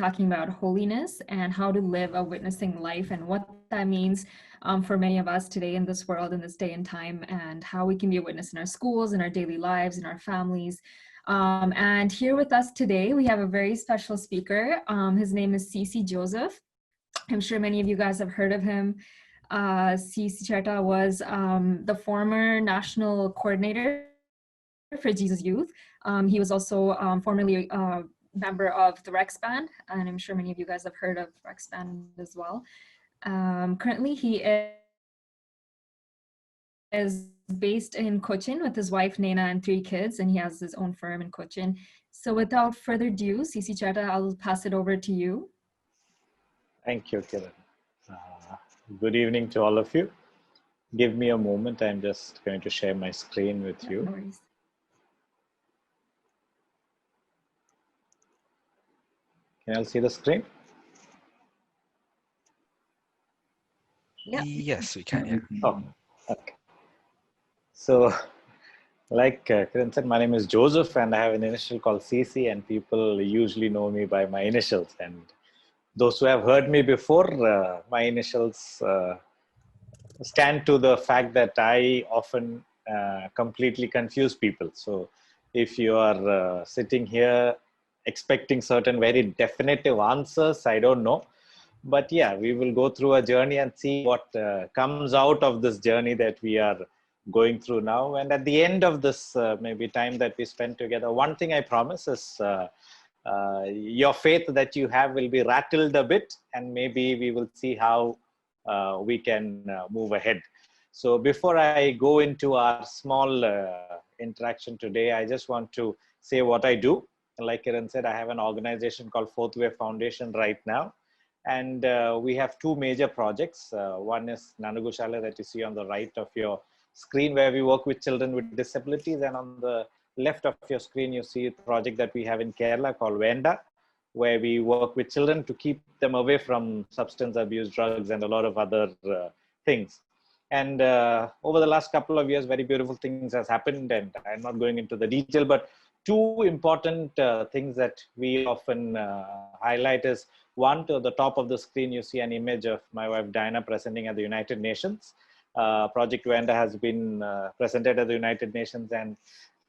talking about holiness and how to live a witnessing life and what that means for many of us today in this world, in this day and time, and how we can be a witness in our schools, in our daily lives, in our families. And here with us today, we have a very special speaker. His name is C.C. Joseph. I'm sure many of you guys have heard of him. C.C. Cheta was the former national coordinator for Jesus Youth. He was also formerly a member of the Rex Band, and I'm sure many of you guys have heard of Rex Band as well. Currently, he is based in Cochin with his wife Nena and 3 kids, and he has his own firm in Cochin. So without further ado, C.C. Cheta, I'll pass it over to you. Thank you, Kiran. Good evening to all of you. Give me a moment. I'm just going to share my screen with you. No worries. Can you all see the screen? Yeah. Yes, we can, yeah. Oh, okay. So, like Kiran said, my name is Joseph and I have an initial called CC, and people usually know me by my initials. And those who have heard me before, my initials stand to the fact that I often completely confuse people. So if you are sitting here expecting certain very definitive answers, I don't know. But yeah, we will go through a journey and see what comes out of this journey that we are going through now. And at the end of this maybe time that we spend together, one thing I promise is your faith that you have will be rattled a bit, and maybe we will see how we can move ahead. So before I go into our small interaction today, I just want to say what I do. Like Kiran said, I have an organization called Fourth Way Foundation right now. And we have 2 major projects. One is Nanagushala that you see on the right of your screen, where we work with children with disabilities. And on the left of your screen, you see a project that we have in Kerala called Venda, where we work with children to keep them away from substance abuse, drugs, and a lot of other things. And over the last couple of years, very beautiful things has happened. And I'm not going into the detail, but 2 important things that we often highlight is, one, to the top of the screen, you see an image of my wife Diana presenting at the United Nations. Project Venda has been presented at the United Nations, and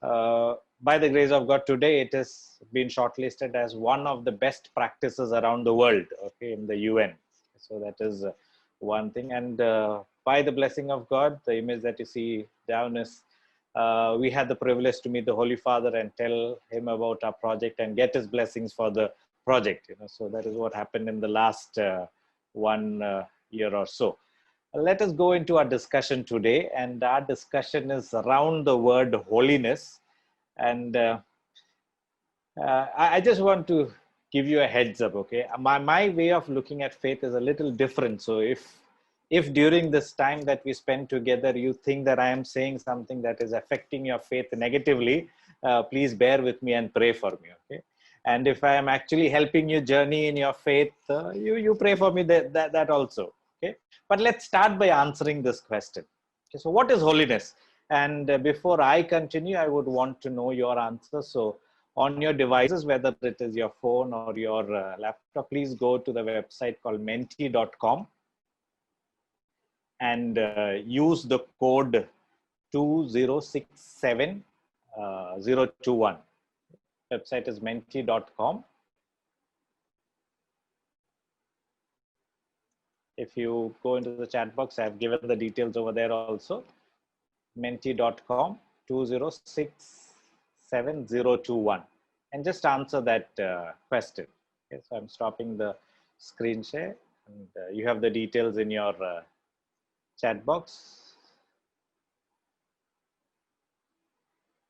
by the grace of God, today it has been shortlisted as one of the best practices around the world, okay, in the UN. So that is one thing. And by the blessing of God, the image that you see down is, we had the privilege to meet the Holy Father and tell him about our project and get his blessings for the project. So that is what happened in the last 1 year or so. Let us go into our discussion today, and our discussion is around the word holiness. And I just want to give you a heads up, okay? My way of looking at faith is a little different. So if during this time that we spend together, you think that I am saying something that is affecting your faith negatively, please bear with me and pray for me, okay? And if I am actually helping you journey in your faith, you pray for me that also, okay? But let's start by answering this question. Okay, so what is holiness? And before I continue, I would want to know your answer. So on your devices, whether it is your phone or your laptop, please go to the website called menti.com and use the code 2067021. Website is menti.com. If you go into the chat box, I have given the details over there also. Menti.com 2067021, and just answer that question. Okay, so I'm stopping the screen share, and you have the details in your chat box.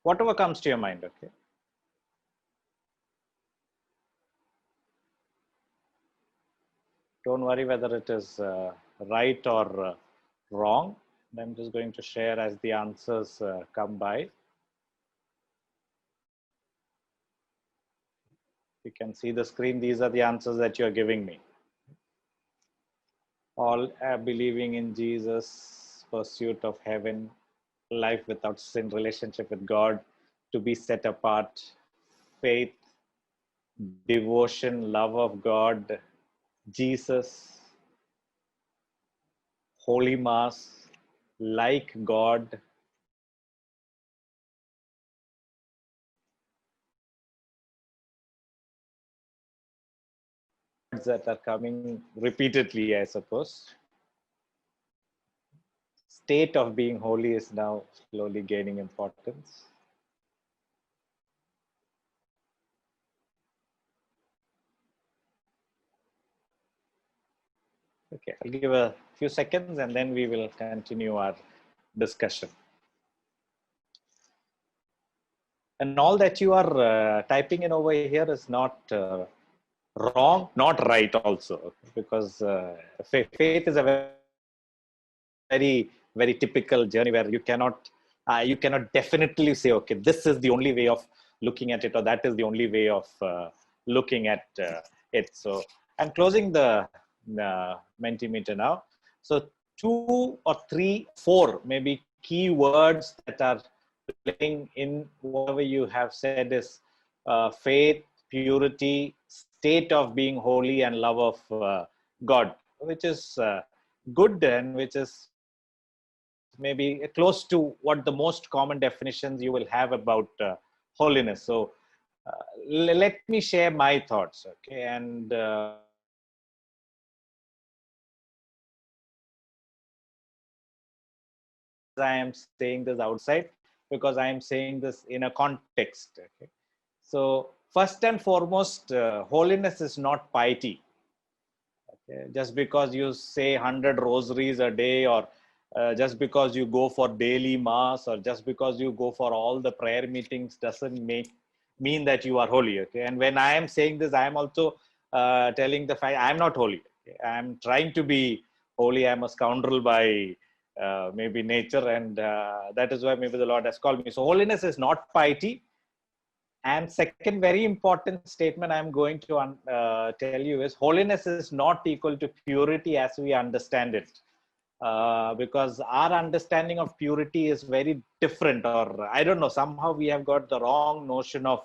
Whatever comes to your mind, okay? Don't worry whether it is right or wrong. I'm just going to share as the answers come by. You can see the screen. These are the answers that you're giving me. All believing in Jesus, pursuit of heaven, life without sin, relationship with God, to be set apart, faith, devotion, love of God, Jesus, Holy Mass, like God, that are coming repeatedly, I suppose. State of being holy is now slowly gaining importance. Okay, I'll give a few seconds and then we will continue our discussion. And all that you are typing in over here is not wrong, not right also, because faith is a very, very typical journey where you cannot definitely say, okay, this is the only way of looking at it, or that is the only way of looking at it. So I'm closing the Mentimeter now. So 2 or 3, 4 maybe key words that are playing in whatever you have said is faith, purity, state of being holy, and love of God, which is good and which is maybe close to what the most common definitions you will have about holiness. So let me share my thoughts, okay? And I am saying this outside because I am saying this in a context, okay? So first and foremost, holiness is not piety. Okay? Just because you say 100 rosaries a day, or just because you go for daily mass, or just because you go for all the prayer meetings doesn't mean that you are holy. Okay? And when I am saying this, I am also telling the fact I am not holy. Okay? I am trying to be holy. I am a scoundrel by maybe nature, and that is why maybe the Lord has called me. So holiness is not piety. And second very important statement I'm going to tell you is holiness is not equal to purity as we understand it. Because our understanding of purity is very different, or I don't know, somehow we have got the wrong notion of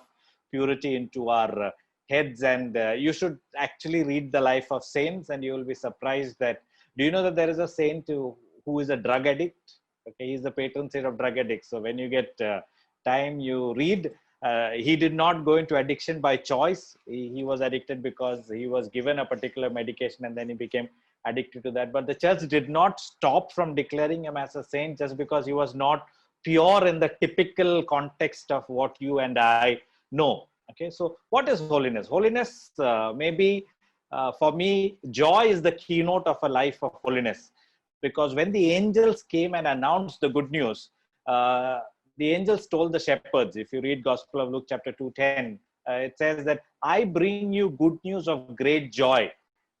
purity into our heads. And you should actually read the life of saints, and you will be surprised that, do you know that there is a saint who is a drug addict? Okay, he's the patron saint of drug addicts. So when you get time, you read. He did not go into addiction by choice. He was addicted because he was given a particular medication, and then he became addicted to that. But the church did not stop from declaring him as a saint just because he was not pure in the typical context of what you and I know. Okay, so what is holiness? Holiness, maybe for me, joy is the keynote of a life of holiness. Because when the angels came and announced the good news, the angels told the shepherds, if you read Gospel of Luke chapter 2:10, it says that I bring you good news of great joy.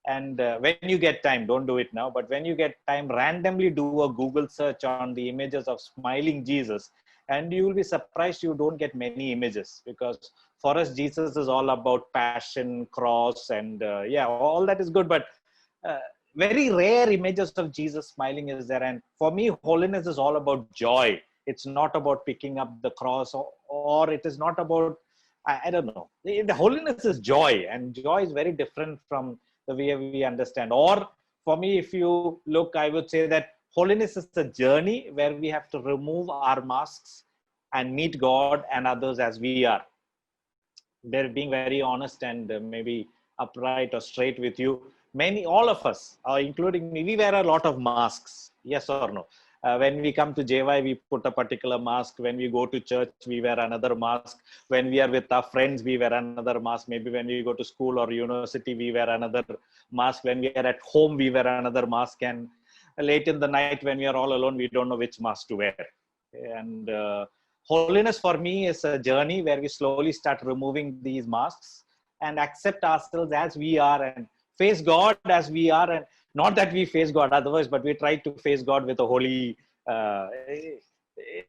And when you get time, don't do it now, but when you get time, randomly do a Google search on the images of smiling Jesus, and you will be surprised you don't get many images. Because for us, Jesus is all about passion, cross, and yeah, all that is good, but uh, very rare images of Jesus smiling is there. And for me, holiness is all about joy. It's not about picking up the cross, or it is not about, I don't know. The holiness is joy, and joy is very different from the way we understand. Or for me, if you look, I would say that holiness is a journey where we have to remove our masks and meet God and others as we are. They're being very honest and maybe upright or straight with you. All of us, including me, we wear a lot of masks. Yes or no? When we come to JY, we put a particular mask. When we go to church, we wear another mask. When we are with our friends, we wear another mask. Maybe when we go to school or university, we wear another mask. When we are at home, we wear another mask. And late in the night, when we are all alone, we don't know which mask to wear. And holiness for me is a journey where we slowly start removing these masks and accept ourselves as we are, and face God as we are. And not that we face God otherwise, but we try to face God with a holy,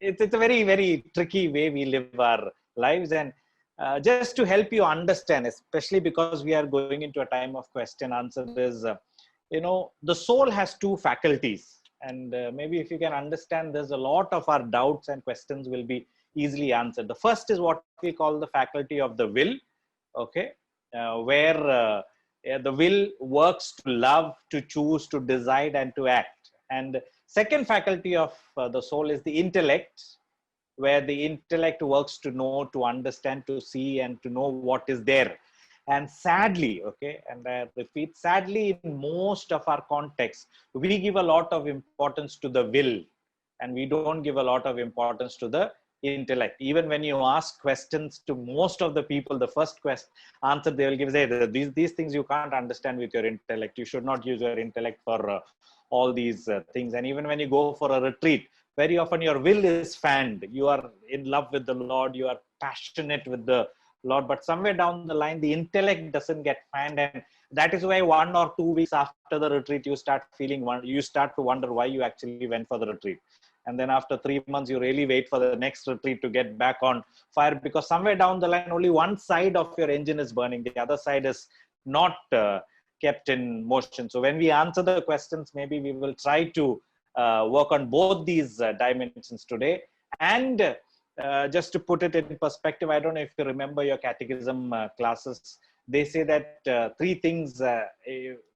it's a very, very tricky way we live our lives. And just to help you understand, especially because we are going into a time of question answer, is, the soul has two faculties. And maybe if you can understand, there's a lot of our doubts and questions will be easily answered. The first is what we call the faculty of the will. Okay. where the will works to love, to choose, to decide, and to act. And second faculty of the soul is the intellect, where the intellect works to know, to understand, to see, and to know what is there. And sadly, okay, and I repeat, sadly, in most of our contexts, we give a lot of importance to the will, and we don't give a lot of importance to the intellect. Even when you ask questions to most of the people, the first question answer they will give is, these things you can't understand with your intellect. You should not use your intellect for all these things. And even when you go for a retreat, very often your will is fanned. You are in love with the Lord. You are passionate with the Lord. But somewhere down the line, the intellect doesn't get fanned. And that is why 1 or 2 weeks after the retreat, you start you start to wonder why you actually went for the retreat. And then after 3 months, you really wait for the next retreat to get back on fire, because somewhere down the line, only one side of your engine is burning. The other side is not kept in motion. So when we answer the questions, maybe we will try to work on both these dimensions today. And just to put it in perspective, I don't know if you remember your catechism classes. They say that 3 things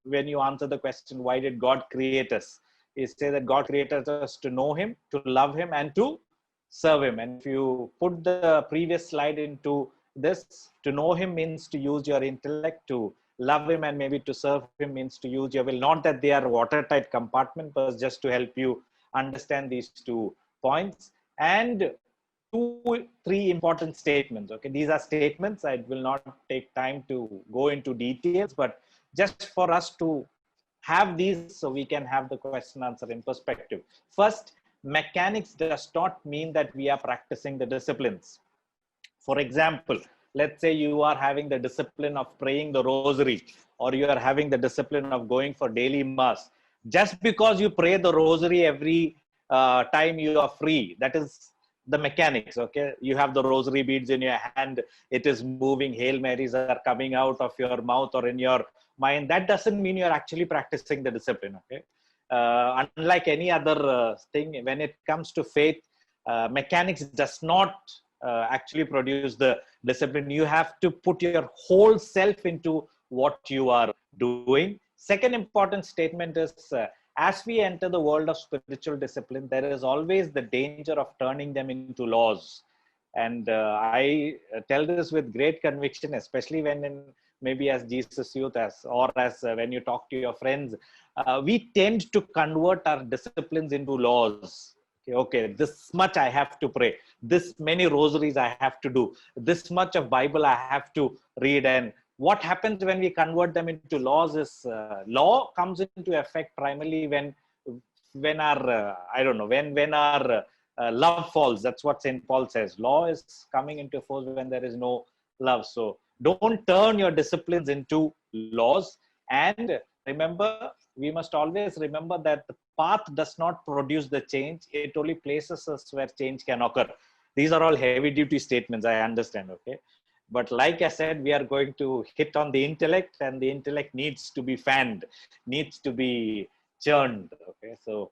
when you answer the question, why did God create us? He says that God created us to know Him, to love Him, and to serve Him. And if you put the previous slide into this, to know Him means to use your intellect, to love Him and maybe to serve Him means to use your will. Not that they are watertight compartment, but just to help you understand these 2 points. And 3 important statements. Okay, these are statements. I will not take time to go into details, but just for us to have these so we can have the question answer in perspective. First, mechanics does not mean that we are practicing the disciplines. For example, let's say you are having the discipline of praying the rosary, or you are having the discipline of going for daily mass. Just because you pray the rosary every time you are free, that is the mechanics. Okay, you have the rosary beads in your hand, it is moving, Hail Marys are coming out of your mouth or in your mind. That doesn't mean you're actually practicing the discipline. Okay, unlike any other thing, when it comes to faith, mechanics does not actually produce the discipline. You have to put your whole self into what you are doing. Second important statement is, as we enter the world of spiritual discipline, there is always the danger of turning them into laws. And I tell this with great conviction, especially when maybe as Jesus youth, or as when you talk to your friends, we tend to convert our disciplines into laws. Okay, this much I have to pray, this many rosaries I have to do, this much of Bible I have to read. And what happens when we convert them into laws is, law comes into effect primarily when our I don't know, when our love falls. That's what St. Paul says. Law is coming into force when there is no love. So don't turn your disciplines into laws. And remember, we must always remember that the path does not produce the change. It only places us where change can occur. These are all heavy duty statements, I understand. Okay, but like I said, we are going to hit on the intellect, and the intellect needs to be fanned, needs to be churned. Okay, so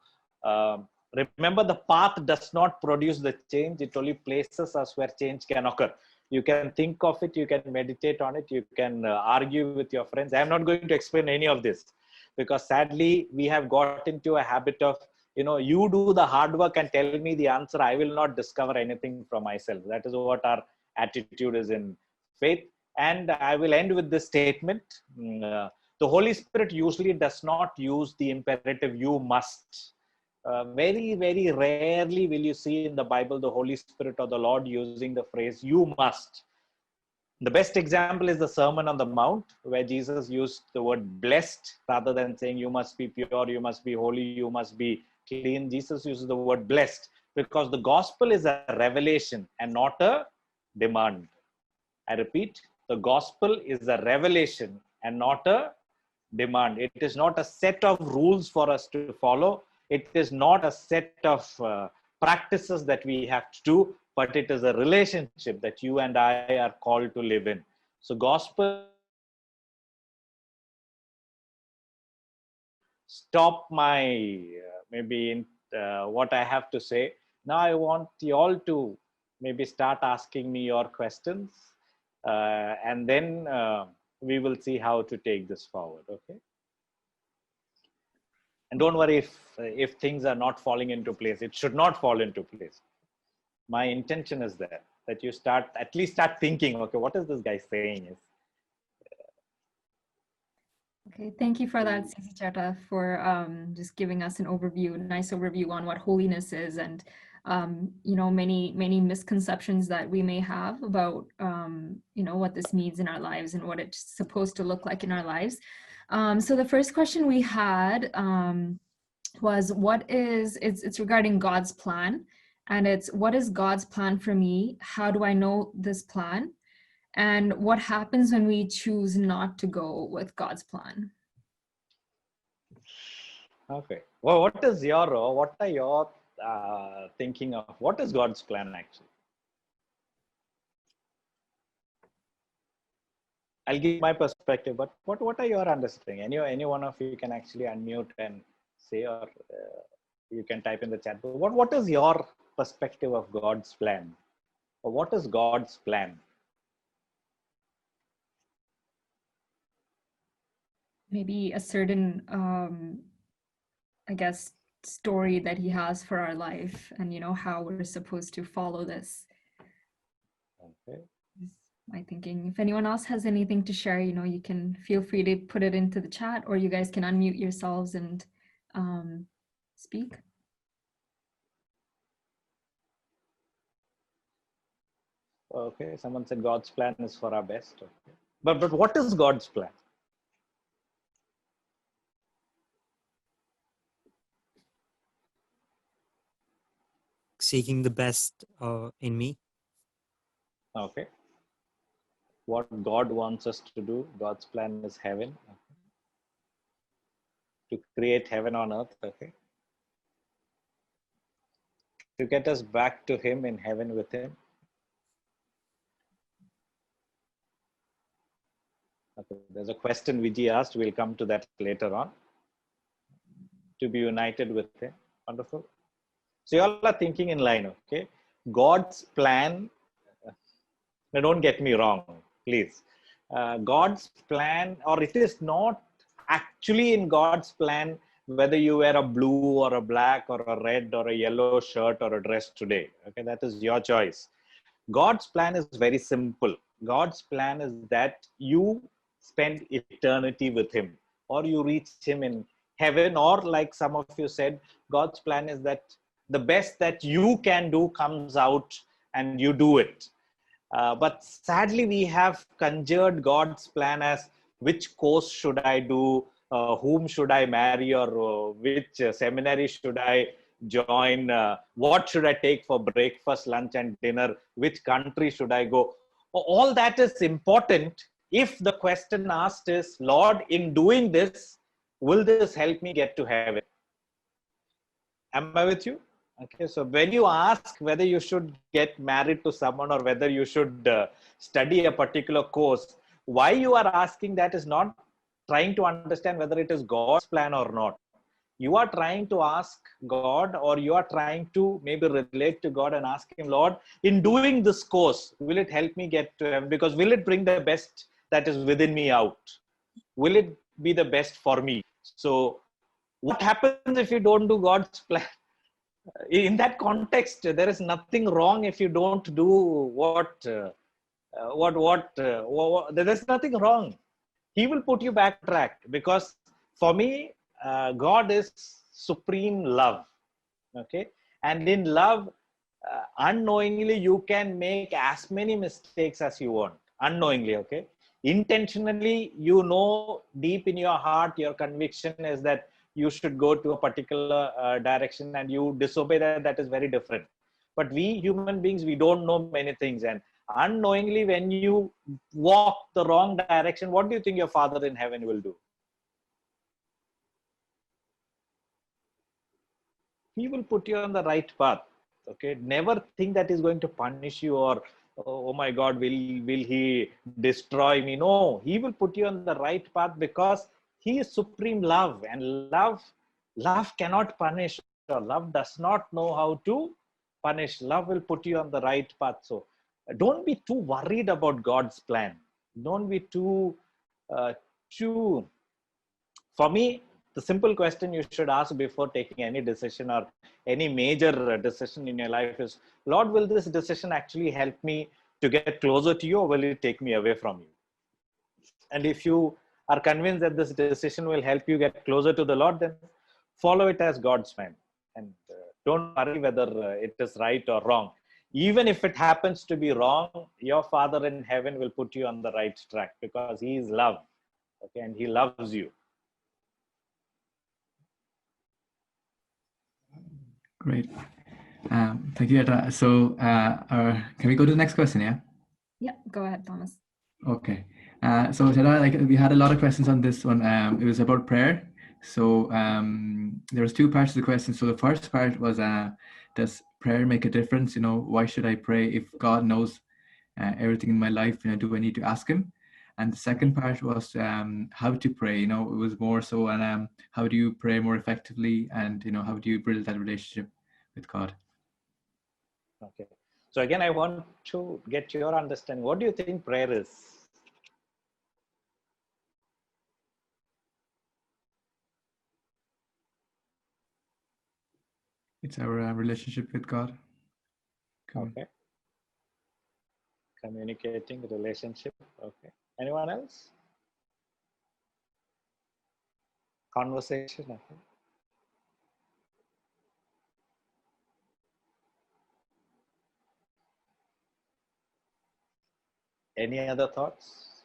remember, the path does not produce the change. It only places us where change can occur. You can think of it, you can meditate on it, you can argue with your friends. I'm not going to explain any of this, because sadly we have got into a habit of, you do the hard work and tell me the answer. I will not discover anything from myself. That is what our attitude is in faith. And I will end with this statement. The Holy Spirit usually does not use the imperative you must. Very, very rarely will you see in the Bible the Holy Spirit or the Lord using the phrase you must. The best example is the Sermon on the Mount, where Jesus used the word blessed rather than saying you must be pure, you must be holy, you must be clean. Jesus uses the word blessed because the gospel is a revelation and not a demand. I repeat, the gospel is a revelation and not a demand. It is not a set of rules for us to follow. It is not a set of practices that we have to do, but it is a relationship that you and I are called to live in. So gospel, stop my what I have to say. Now I want you all to maybe start asking me your questions, and then we will see how to take this forward. Okay. And don't worry if things are not falling into place. It should not fall into place. My intention is there, that you at least start thinking, okay, what is this guy saying? Okay, thank you for that, Sisi Chata, for just giving us an overview, a nice overview on what holiness is, and many misconceptions that we may have about what this means in our lives and what it's supposed to look like in our lives. So the first question we had was, it's regarding God's plan, and it's, what is God's plan for me? How do I know this plan? And what happens when we choose not to go with God's plan? Okay. Well, what are your thinking of what is God's plan actually? I'll give my perspective, but what are your understanding? Any one of you can actually unmute and say, or you can type in the chat. But what is your perspective of God's plan? Or what is God's plan? Maybe a certain, I guess, story that he has for our life, and how we're supposed to follow this. Okay. My thinking. If anyone else has anything to share, you can feel free to put it into the chat, or you guys can unmute yourselves and speak. Okay, someone said God's plan is for our best. Okay. But what is God's plan? Seeking the best in me. Okay. What God wants us to do, God's plan is heaven. Okay. To create heaven on earth. Okay. To get us back to Him in heaven with Him. Okay. There's a question Vijay asked. We'll come to that later on. To be united with Him. Wonderful. So you all are thinking in line. Okay. God's plan. Now don't get me wrong, please. God's plan, or it is not actually in God's plan whether you wear a blue or a black or a red or a yellow shirt or a dress today. Okay, that is your choice. God's plan is very simple. God's plan is that you spend eternity with Him, or you reach Him in heaven, or like some of you said, God's plan is that the best that you can do comes out and you do it. But sadly, we have conjured God's plan as which course should I do, whom should I marry, or which seminary should I join, what should I take for breakfast, lunch, and dinner, which country should I go. All that is important if the question asked is, Lord, in doing this, will this help me get to heaven? Am I with you? Okay, so when you ask whether you should get married to someone or whether you should study a particular course, why you are asking that is not trying to understand whether it is God's plan or not. You are trying to ask God, or you are trying to maybe relate to God and ask Him, Lord, in doing this course, will it help me get to heaven? Because will it bring the best that is within me out? Will it be the best for me? So what happens if you don't do God's plan? In that context, there is nothing wrong if you don't do what there's nothing wrong. He will put you back track, because for me, God is supreme love. Okay. And in love, unknowingly, you can make as many mistakes as you want. Unknowingly. Okay. Intentionally, deep in your heart, your conviction is that you should go to a particular direction, and you disobey that is very different. But we human beings, we don't know many things, and unknowingly, when you walk the wrong direction, what do you think your Father in heaven will do? He will put you on the right path. Okay, never think that He's going to punish you, or oh my God, will He destroy me? No, He will put you on the right path, because He is supreme love, and love cannot punish, or love does not know how to punish. Love will put you on the right path. So don't be too worried about God's plan. Don't be too uh, to, for me, the simple question you should ask before taking any decision or any major decision in your life is, Lord, will this decision actually help me to get closer to you, or will it take me away from you? And if you are convinced that this decision will help you get closer to the Lord, then follow it as God's plan. And don't worry whether it is right or wrong. Even if it happens to be wrong, your Father in heaven will put you on the right track, because He is love. Okay, and He loves you. Great. Thank you, Etta. So can we go to the next question? Yeah. Yeah, go ahead, Thomas. Okay. So Etta, like we had a lot of questions on this one. It was about prayer. So there was two parts of the question. So the first part was, does prayer make a difference? You know, why should I pray if God knows everything in my life? You know, do I need to ask Him? And the second part was how to pray. You know, it was more so, and how do you pray more effectively, and you know, how do you build that relationship with God? Okay. So again, I want to get your understanding. What do you think prayer is? It's our relationship with God. Cool. Okay. Communicating, relationship. Okay. Anyone else? Conversation. Okay. Any other thoughts?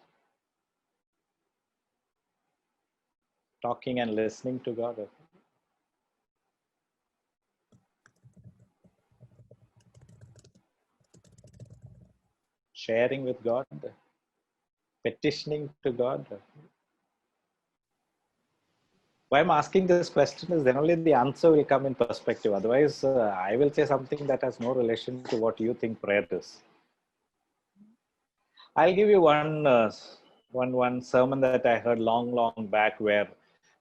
Talking and listening to God. Okay. Sharing with God. Petitioning to God. Why I'm asking this question is then only the answer will come in perspective. Otherwise, I will say something that has no relation to what you think prayer is. I'll give you one sermon that I heard long back, where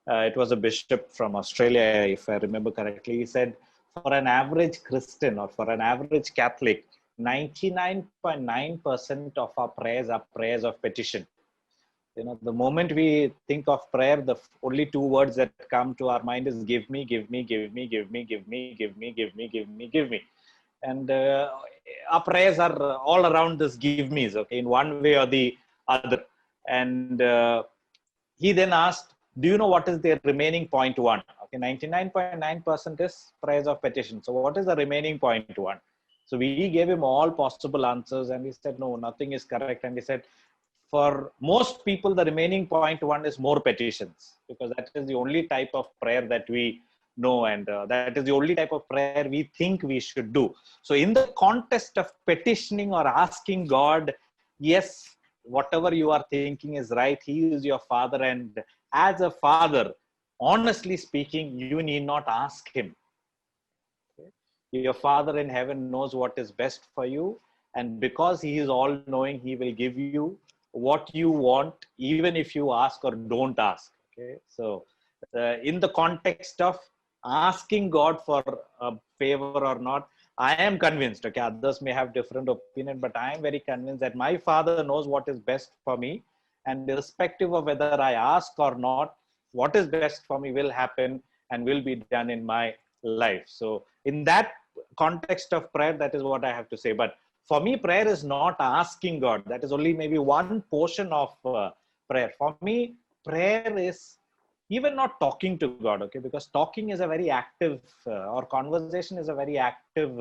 it was a bishop from Australia, if I remember correctly. He said, for an average Christian or for an average Catholic, 99.9% of our prayers are prayers of petition. You know, the moment we think of prayer, the only two words that come to our mind is give me, give me, give me, give me, give me, give me, give me, give me, give me. And our prayers are all around this give me's, okay, in one way or the other. And he then asked, do you know what is the remaining 0.1? Okay, 99.9% is prayers of petition. So what is the remaining 0.1? So we gave him all possible answers, and he said, no, nothing is correct. And he said, for most people, the remaining 0.1 is more petitions, because that is the only type of prayer that we know, and that is the only type of prayer we think we should do. So in the context of petitioning or asking God, yes, whatever you are thinking is right. He is your Father, and as a father, honestly speaking, you need not ask Him. Okay? Your Father in heaven knows what is best for you, and because He is all knowing, He will give you what you want, even if you ask or don't ask. Okay, so in the context of asking God for a favor or not, I am convinced, okay, others may have different opinion, but I am very convinced that my Father knows what is best for me, and irrespective of whether I ask or not, what is best for me will happen and will be done in my life. So in that context of prayer, that is what I have to say. But for me, prayer is not asking God. That is only maybe one portion of prayer. For me, prayer is even not talking to God, okay? Because talking is a very active, or conversation is a very active,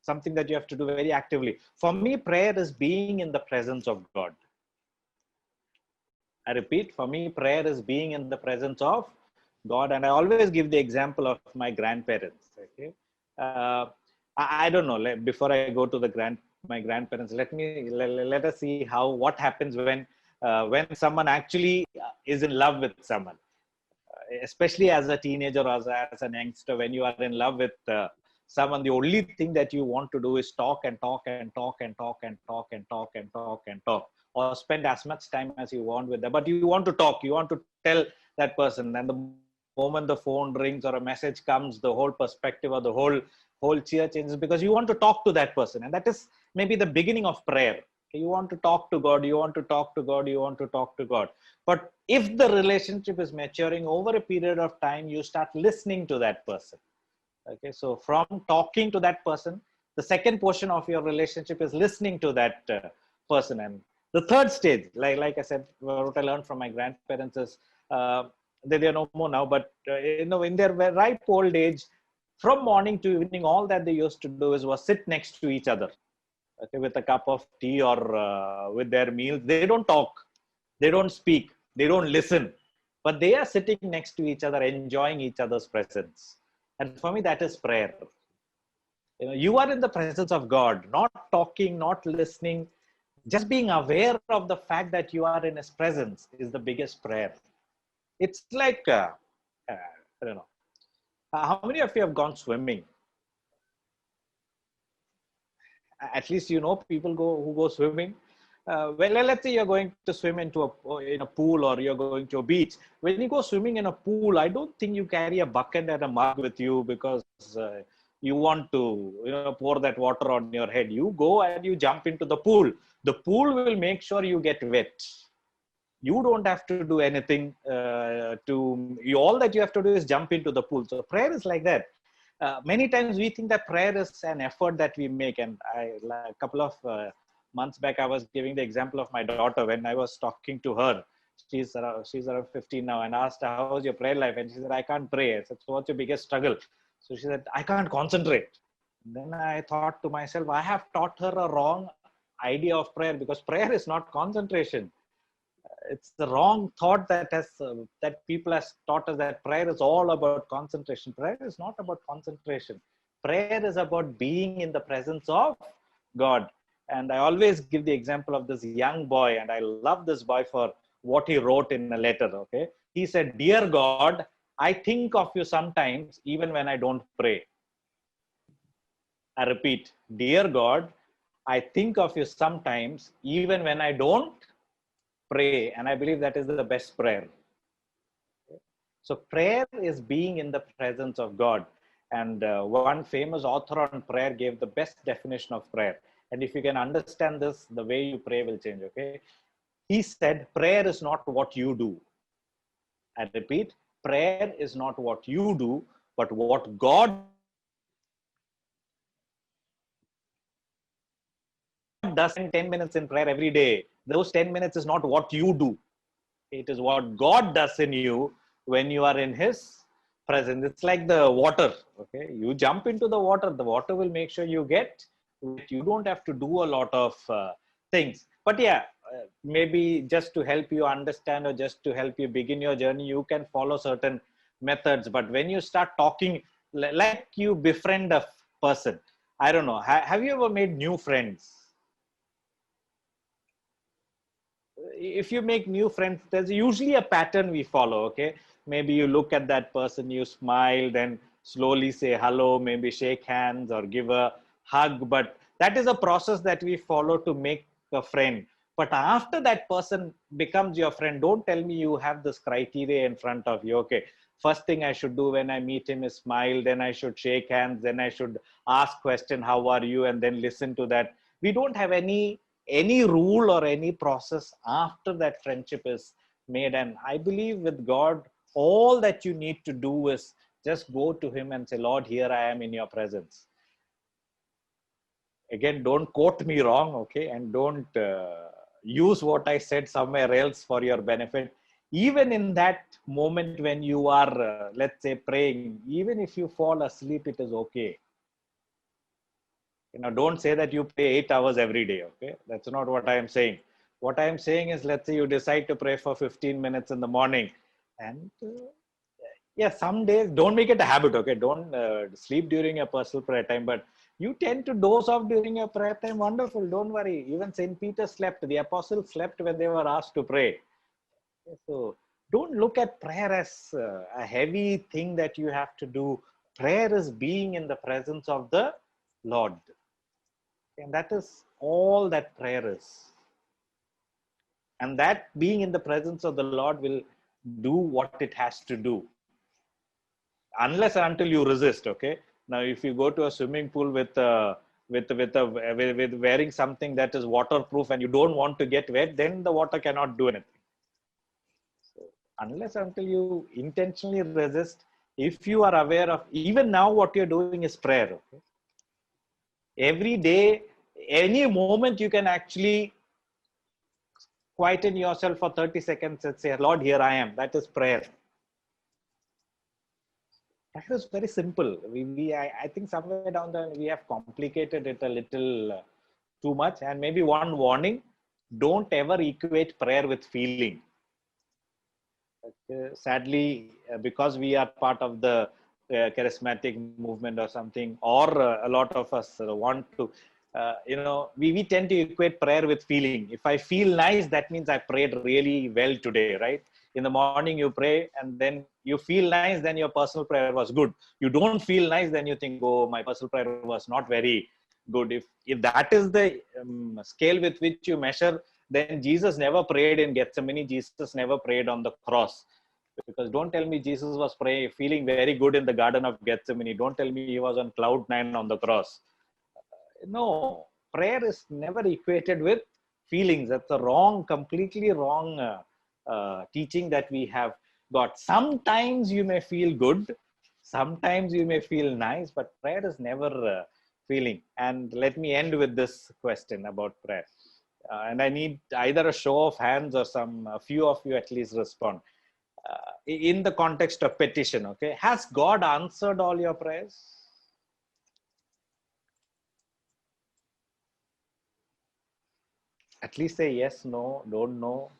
something that you have to do very actively. For me, prayer is being in the presence of God. I repeat, for me, prayer is being in the presence of God. And I always give the example of my grandparents, okay? I don't know, before I go to my grandparents, let us see what happens when someone actually is in love with someone, especially as a teenager or as an youngster. When you are in love with someone, the only thing that you want to do is talk and talk and talk and talk and talk and talk and talk and talk, or spend as much time as you want with them. But you want to talk, you want to tell that person, and the moment the phone rings or a message comes, the whole perspective or the whole cheer changes, because you want to talk to that person. And that is maybe the beginning of prayer. You want to talk to God, you want to talk to God, you want to talk to God. But if the relationship is maturing over a period of time, you start listening to that person. Okay, so from talking to that person, the second portion of your relationship is listening to that person. And the third stage, like I said, what I learned from my grandparents is, they are no more now, but in their ripe old age, from morning to evening, all that they used to do was sit next to each other, okay, with a cup of tea or with their meals. They don't talk, they don't speak, they don't listen, but they are sitting next to each other, enjoying each other's presence. And for me, that is prayer. You are in the presence of God, not talking, not listening, just being aware of the fact that you are in His presence is the biggest prayer. It's like, I don't know, how many of you have gone swimming? At least people who go swimming. Well, let's say you're going to swim in a pool, or you're going to a beach. When you go swimming in a pool, I don't think you carry a bucket and a mug with you because you want to pour that water on your head. You go and you jump into the pool. The pool will make sure you get wet. You don't have to do anything all that you have to do is jump into the pool. So prayer is like that. Many times we think that prayer is an effort that we make. And a couple of months back, I was giving the example of my daughter. When I was talking to her, she's around 15 now, and asked her, how was your prayer life? And she said, I can't pray. I said, so what's your biggest struggle? So she said, I can't concentrate. Then I thought to myself, I have taught her a wrong idea of prayer, because prayer is not concentration. It's the wrong thought that people have taught us, that prayer is all about concentration. Prayer is not about concentration. Prayer is about being in the presence of God. And I always give the example of this young boy, and I love this boy for what he wrote in a letter. Okay, he said, "Dear God, I think of you sometimes, even when I don't pray." I repeat, "Dear God, I think of you sometimes, even when I don't pray." And I believe that is the best prayer. So prayer is being in the presence of God. And one famous author on prayer gave the best definition of prayer. And if you can understand this, the way you pray will change. Okay, he said, prayer is not what you do. I repeat, prayer is not what you do, but what God does. In 10 minutes in prayer every day. Those 10 minutes is not what you do. It is what God does in you when you are in His presence. It's like the water. Okay, you jump into the water will make sure you get. You don't have to do a lot of things. But yeah, maybe just to help you understand, or just to help you begin your journey, you can follow certain methods. But when you start talking, like you befriend a person, I don't know, have you ever made new friends? If you make new friends, there's usually a pattern we follow. Okay, maybe you look at that person, you smile, then slowly say hello, maybe shake hands or give a hug. But that is a process that we follow to make a friend. But after that person becomes your friend, don't tell me you have this criteria in front of you. Okay, first thing I should do when I meet him is smile, then I should shake hands, then I should ask question, how are you, and then listen to that. We don't have any rule or any process after that friendship is made. And I believe with God, all that you need to do is just go to Him and say, Lord, here I am in your presence. Again, don't quote me wrong, okay? And don't use what I said somewhere else for your benefit. Even in that moment when you are, let's say, praying, even if you fall asleep, it is okay. Don't say that you pray 8 hours every day. Okay, that's not what I am saying. What I am saying is, let's say you decide to pray for 15 minutes in the morning, and yeah, some days don't make it a habit. Okay, don't sleep during your personal prayer time, but you tend to doze off during your prayer time. Wonderful, don't worry. Even Saint Peter slept. The apostles slept when they were asked to pray. So don't look at prayer as a heavy thing that you have to do. Prayer is being in the presence of the Lord. And that is all that prayer is. And that being in the presence of the Lord will do what it has to do. Unless and until you resist, okay? Now, if you go to a swimming pool with a with wearing something that is waterproof and you don't want to get wet, then the water cannot do anything. So unless until you intentionally resist, if you are aware of, even now what you're doing is prayer. Okay? Every day, any moment you can actually quieten yourself for 30 seconds and say, Lord, here I am. That is prayer. That is very simple. I think somewhere down there we have complicated it a little too much. And maybe one warning, don't ever equate prayer with feeling. Sadly, because we are part of the charismatic movement or something, or a lot of us want to, we tend to equate prayer with feeling. If I feel nice, that means I prayed really well today, right? In the morning you pray and then you feel nice, then your personal prayer was good. You don't feel nice, then you think, oh, my personal prayer was not very good. If that is the scale with which you measure, then Jesus never prayed in Gethsemane. Jesus never prayed on the cross. Because don't tell me Jesus was feeling very good in the Garden of Gethsemane. Don't tell me he was on cloud 9 on the cross. No, prayer is never equated with feelings. That's a completely wrong teaching that we have got. Sometimes you may feel good. Sometimes you may feel nice, but prayer is never feeling. And let me end with this question about prayer. And I need either a show of hands or a few of you at least respond. In the context of petition, okay? Has God answered all your prayers? At least say yes, no, don't know.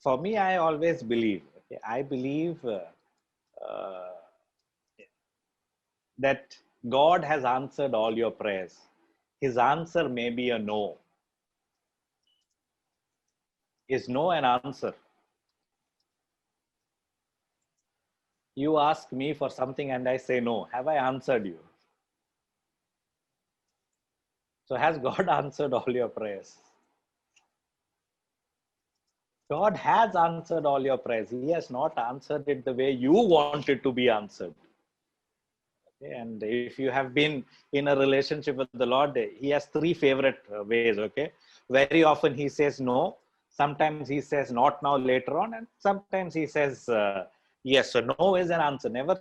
For me, I always believe, okay? I believe that God has answered all your prayers. His answer may be a no. Is no an answer? You ask me for something and I say no. Have I answered you? So has God answered all your prayers? God has answered all your prayers. He has not answered it the way you want it to be answered. Okay? And if you have been in a relationship with the Lord, he has 3 favorite ways. Okay, very often he says no. Sometimes he says not now, later on, and sometimes he says yes. So no is an answer. Never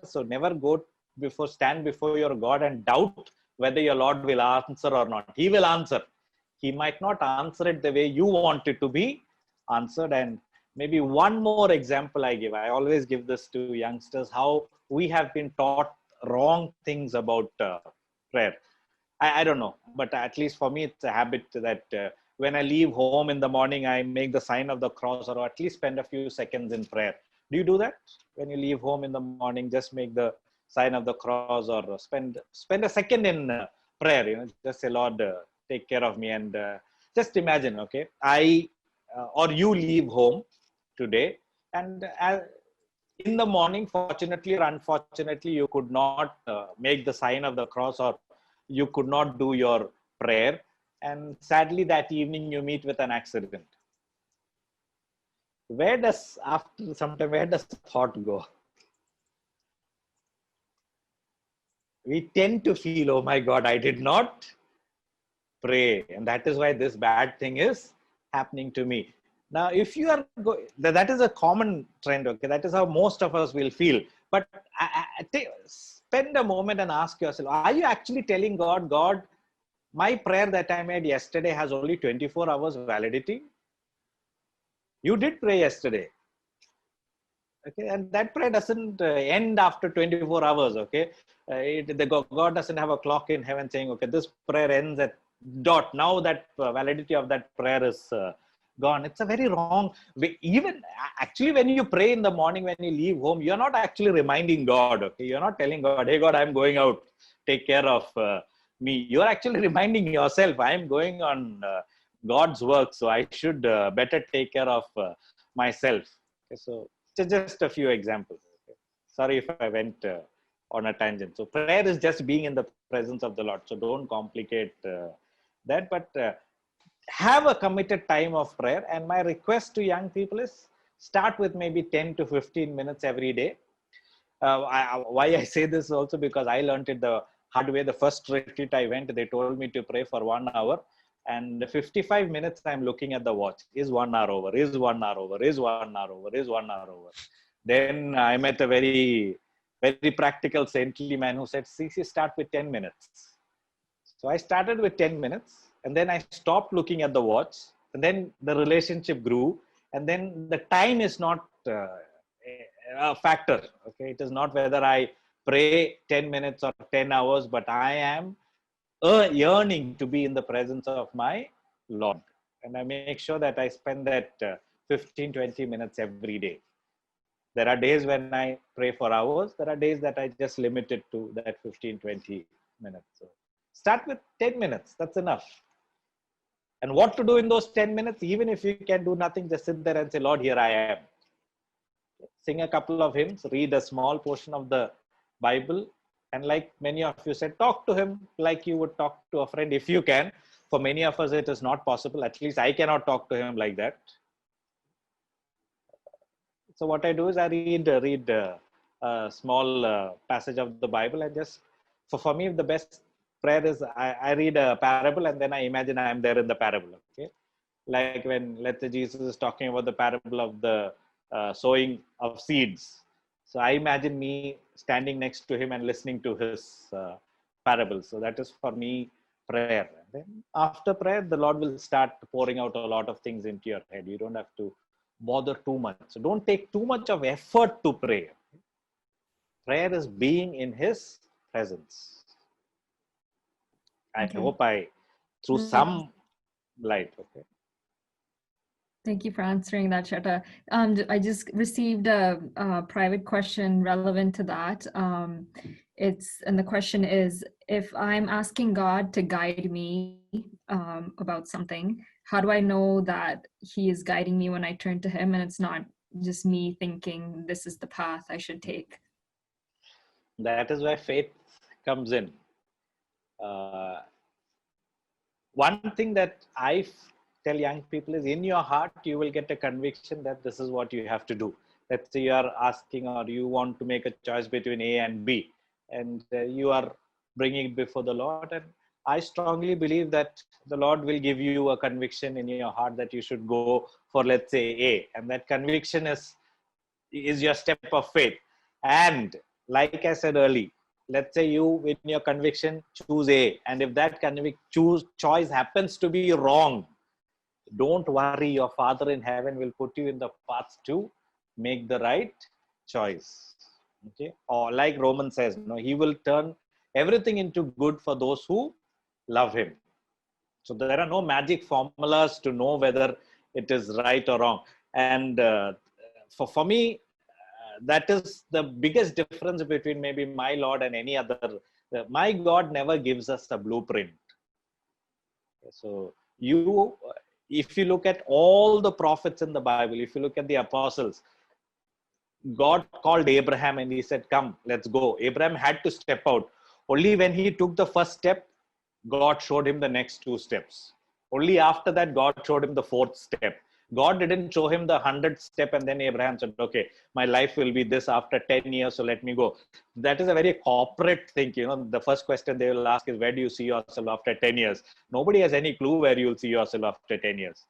stand before your God and doubt whether your Lord will answer or not. He will answer. He might not answer it the way you want it to be answered. And maybe one more example I give. I always give this to youngsters, how we have been taught wrong things about prayer. I don't know, but at least for me, it's a habit that when I leave home in the morning, I make the sign of the cross, or at least spend a few seconds in prayer. Do you do that? When you leave home in the morning, just make the sign of the cross, or spend a second in prayer. Just say, Lord, take care of me. And just imagine, okay, or you leave home today, and in the morning, fortunately or unfortunately, you could not make the sign of the cross, or you could not do your prayer. And sadly, that evening you meet with an accident. After some time, where does thought go? We tend to feel, oh my God, I did not pray. And that is why this bad thing is happening to me. Now, if you are that is a common trend, okay? That is how most of us will feel. But spend a moment and ask yourself, are you actually telling God, my prayer that I made yesterday has only 24 hours validity? You did pray yesterday. Okay, and that prayer doesn't end after 24 hours, okay? God doesn't have a clock in heaven saying, okay, this prayer ends at dot. Now that validity of that prayer is gone. It's a very wrong way. Even actually, when you pray in the morning, when you leave home, you're not actually reminding God, okay? You're not telling God, hey God, I'm going out, take care of me. You're actually reminding yourself, I'm going on God's work, so I should better take care of myself. Okay, so just a few examples. Okay. Sorry if I went on a tangent. So prayer is just being in the presence of the Lord. So don't complicate that. But have a committed time of prayer. And my request to young people is start with maybe 10 to 15 minutes every day. Why I say this also because I learned it the hard way. The first retreat I went, they told me to pray for 1 hour. And 55 minutes I'm looking at the watch. Is 1 hour over? Is 1 hour over? Is 1 hour over? Is 1 hour over? Then I met a very, very practical saintly man who said, "CC, start with 10 minutes." So I started with 10 minutes and then I stopped looking at the watch. And then the relationship grew. And then the time is not a factor. Okay, it is not whether I pray 10 minutes or 10 hours, but I am yearning to be in the presence of my Lord. And I make sure that I spend that 15-20 minutes every day. There are days when I pray for hours. There are days that I just limit it to that 15-20 minutes. So start with 10 minutes. That's enough. And what to do in those 10 minutes? Even if you can do nothing, just sit there and say, "Lord, here I am." Sing a couple of hymns, read a small portion of the Bible. And like many of you said, talk to him like you would talk to a friend if you can. For many of us, it is not possible. At least I cannot talk to him like that. So what I do is I read a small passage of the Bible, and just for me, the best prayer is I read a parable and then I imagine I am there in the parable. Okay, like when, let's say, Jesus is talking about the parable of the sowing of seeds. So I imagine me standing next to him and listening to his parable. So that is for me prayer. And then after prayer, the Lord will start pouring out a lot of things into your head. You don't have to bother too much. So don't take too much of effort to pray. Prayer is being in his presence. I hope I threw some light. Okay. Thank you for answering that, Sheta. I just received a private question relevant to that. And the question is, if I'm asking God to guide me about something, how do I know that he is guiding me when I turn to him and it's not just me thinking this is the path I should take? That is where faith comes in. One thing that I tell young people is, in your heart, you will get a conviction that this is what you have to do. Let's say you are asking or you want to make a choice between A and B, and you are bringing it before the Lord. And I strongly believe that the Lord will give you a conviction in your heart that you should go for, let's say, A. And that conviction is your step of faith. And like I said earlier, let's say you, in your conviction, choose A. And if that choice happens to be wrong, don't worry, your Father in heaven will put you in the path to make the right choice. Okay? Or like Romans says, he will turn everything into good for those who love him. So there are no magic formulas to know whether it is right or wrong. And for me, that is the biggest difference between maybe my Lord and any other. My God never gives us a blueprint. So if you look at all the prophets in the Bible, if you look at the apostles, God called Abraham and he said, "Come, let's go." Abraham had to step out. Only when he took the first step, God showed him the next 2 steps. Only after that, God showed him the 4th step. God didn't show him the 100th step and then Abraham said, "Okay, my life will be this after 10 years, so let me go." That is a very corporate thing. The first question they will ask is, where do you see yourself after 10 years? Nobody has any clue where you will see yourself after 10 years.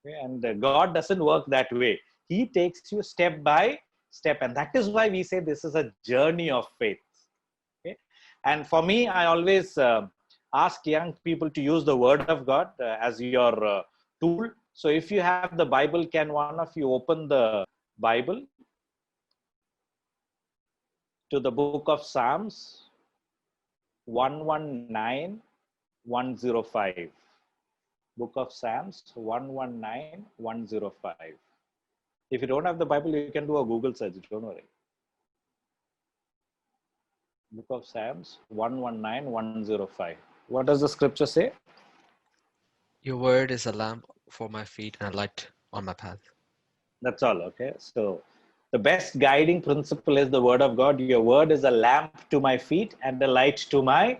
Okay? And God doesn't work that way. He takes you step by step. And that is why we say this is a journey of faith. Okay? And for me, I always ask young people to use the Word of God as your tool. So if you have the Bible, can one of you open the Bible to the book of Psalms 119, 105. Book of Psalms 119, 105. If you don't have the Bible, you can do a Google search, don't worry. Book of Psalms 119, 105. What does the scripture say? Your word is a lamp for my feet and a light on my path. That's all, okay? So the best guiding principle is the word of God. Your word is a lamp to my feet and a light to my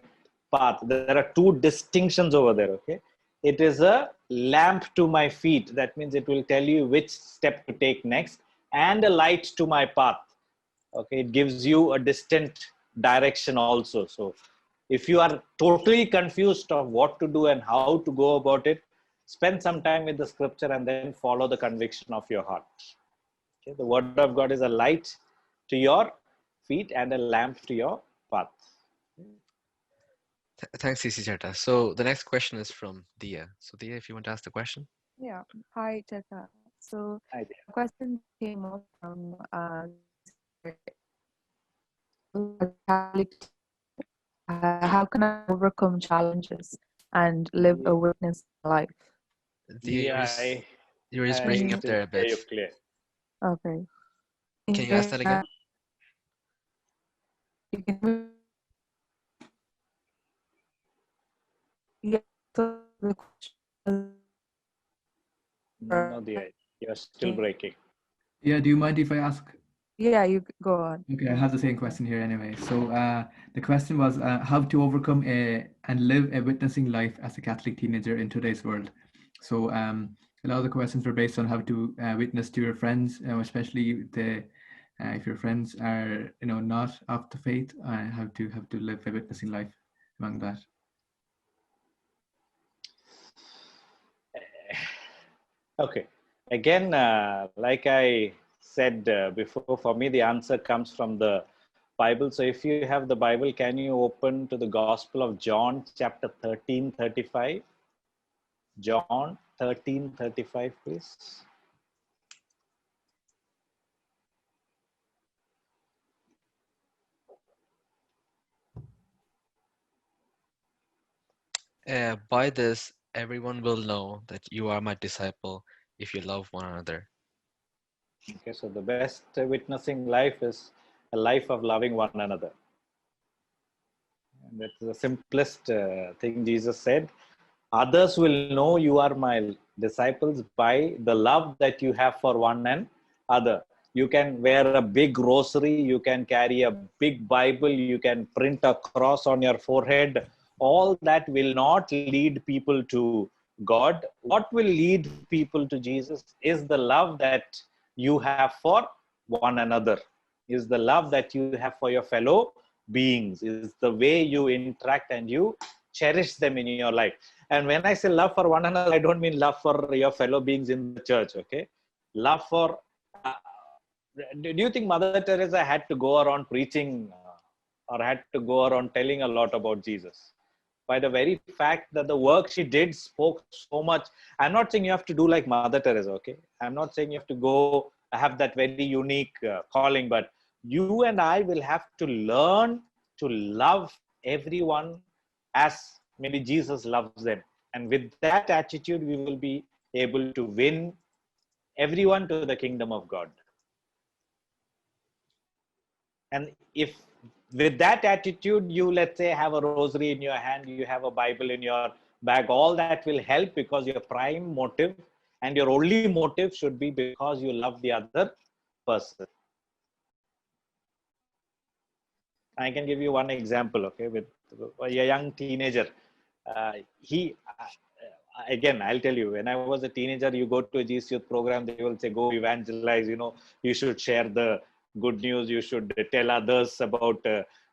path. There are 2 distinctions over there, okay? It is a lamp to my feet. That means it will tell you which step to take next, and a light to my path. Okay, it gives you a distant direction also. So if you are totally confused of what to do and how to go about it, spend some time with the scripture and then follow the conviction of your heart. Okay, the word of God is a light to your feet and a lamp to your path. Thanks, CC Chetta. So the next question is from Dia. So Dia, if you want to ask the question. Yeah. Hi, Cheta. So Hi, the question came up from Catholic. How can I overcome challenges and live a witness life? Dia, you're just breaking up there a bit. You clear. Okay. Can you ask that again? You can. Yeah. So the question. No, Dia, you're still breaking. Yeah, do you mind if I ask? Yeah, you go on. Okay, I have the same question here anyway. So the question was how to overcome and live a witnessing life as a Catholic teenager in today's world. So a lot of the questions were based on how to witness to your friends, especially if your friends are not of the faith, how to live a witnessing life among that. Okay. Again, like I said before, for me, the answer comes from the Bible. So if you have the Bible, can you open to the Gospel of John, chapter 13:35? John 13:35, please. By this, everyone will know that you are my disciple if you love one another. Okay, so the best witnessing life is a life of loving one another. And that's the simplest thing Jesus said. Others will know you are my disciples by the love that you have for one another. You can wear a big rosary, you can carry a big Bible, you can print a cross on your forehead. All that will not lead people to God. What will lead people to Jesus is the love that you have for one another, is the love that you have for your fellow beings, is the way you interact and you cherish them in your life. And when I say love for one another, I don't mean love for your fellow beings in the church, okay? Love for, do you think Mother Teresa had to go around preaching or had to go around telling a lot about Jesus? By the very fact that the work she did spoke so much. I'm not saying you have to do like Mother Teresa, okay? I'm not saying you have to go have that very unique calling, but you and I will have to learn to love everyone as maybe Jesus loves them. And with that attitude, we will be able to win everyone to the kingdom of God. And if with that attitude, you, let's say, have a rosary in your hand, you have a Bible in your bag, all that will help, because your prime motive and your only motive should be because you love the other person. I can give you one example, okay, with a young teenager. Again, I'll tell you, when I was a teenager, you go to a GC Youth program, they will say, go evangelize, you should share the good news, you should tell others about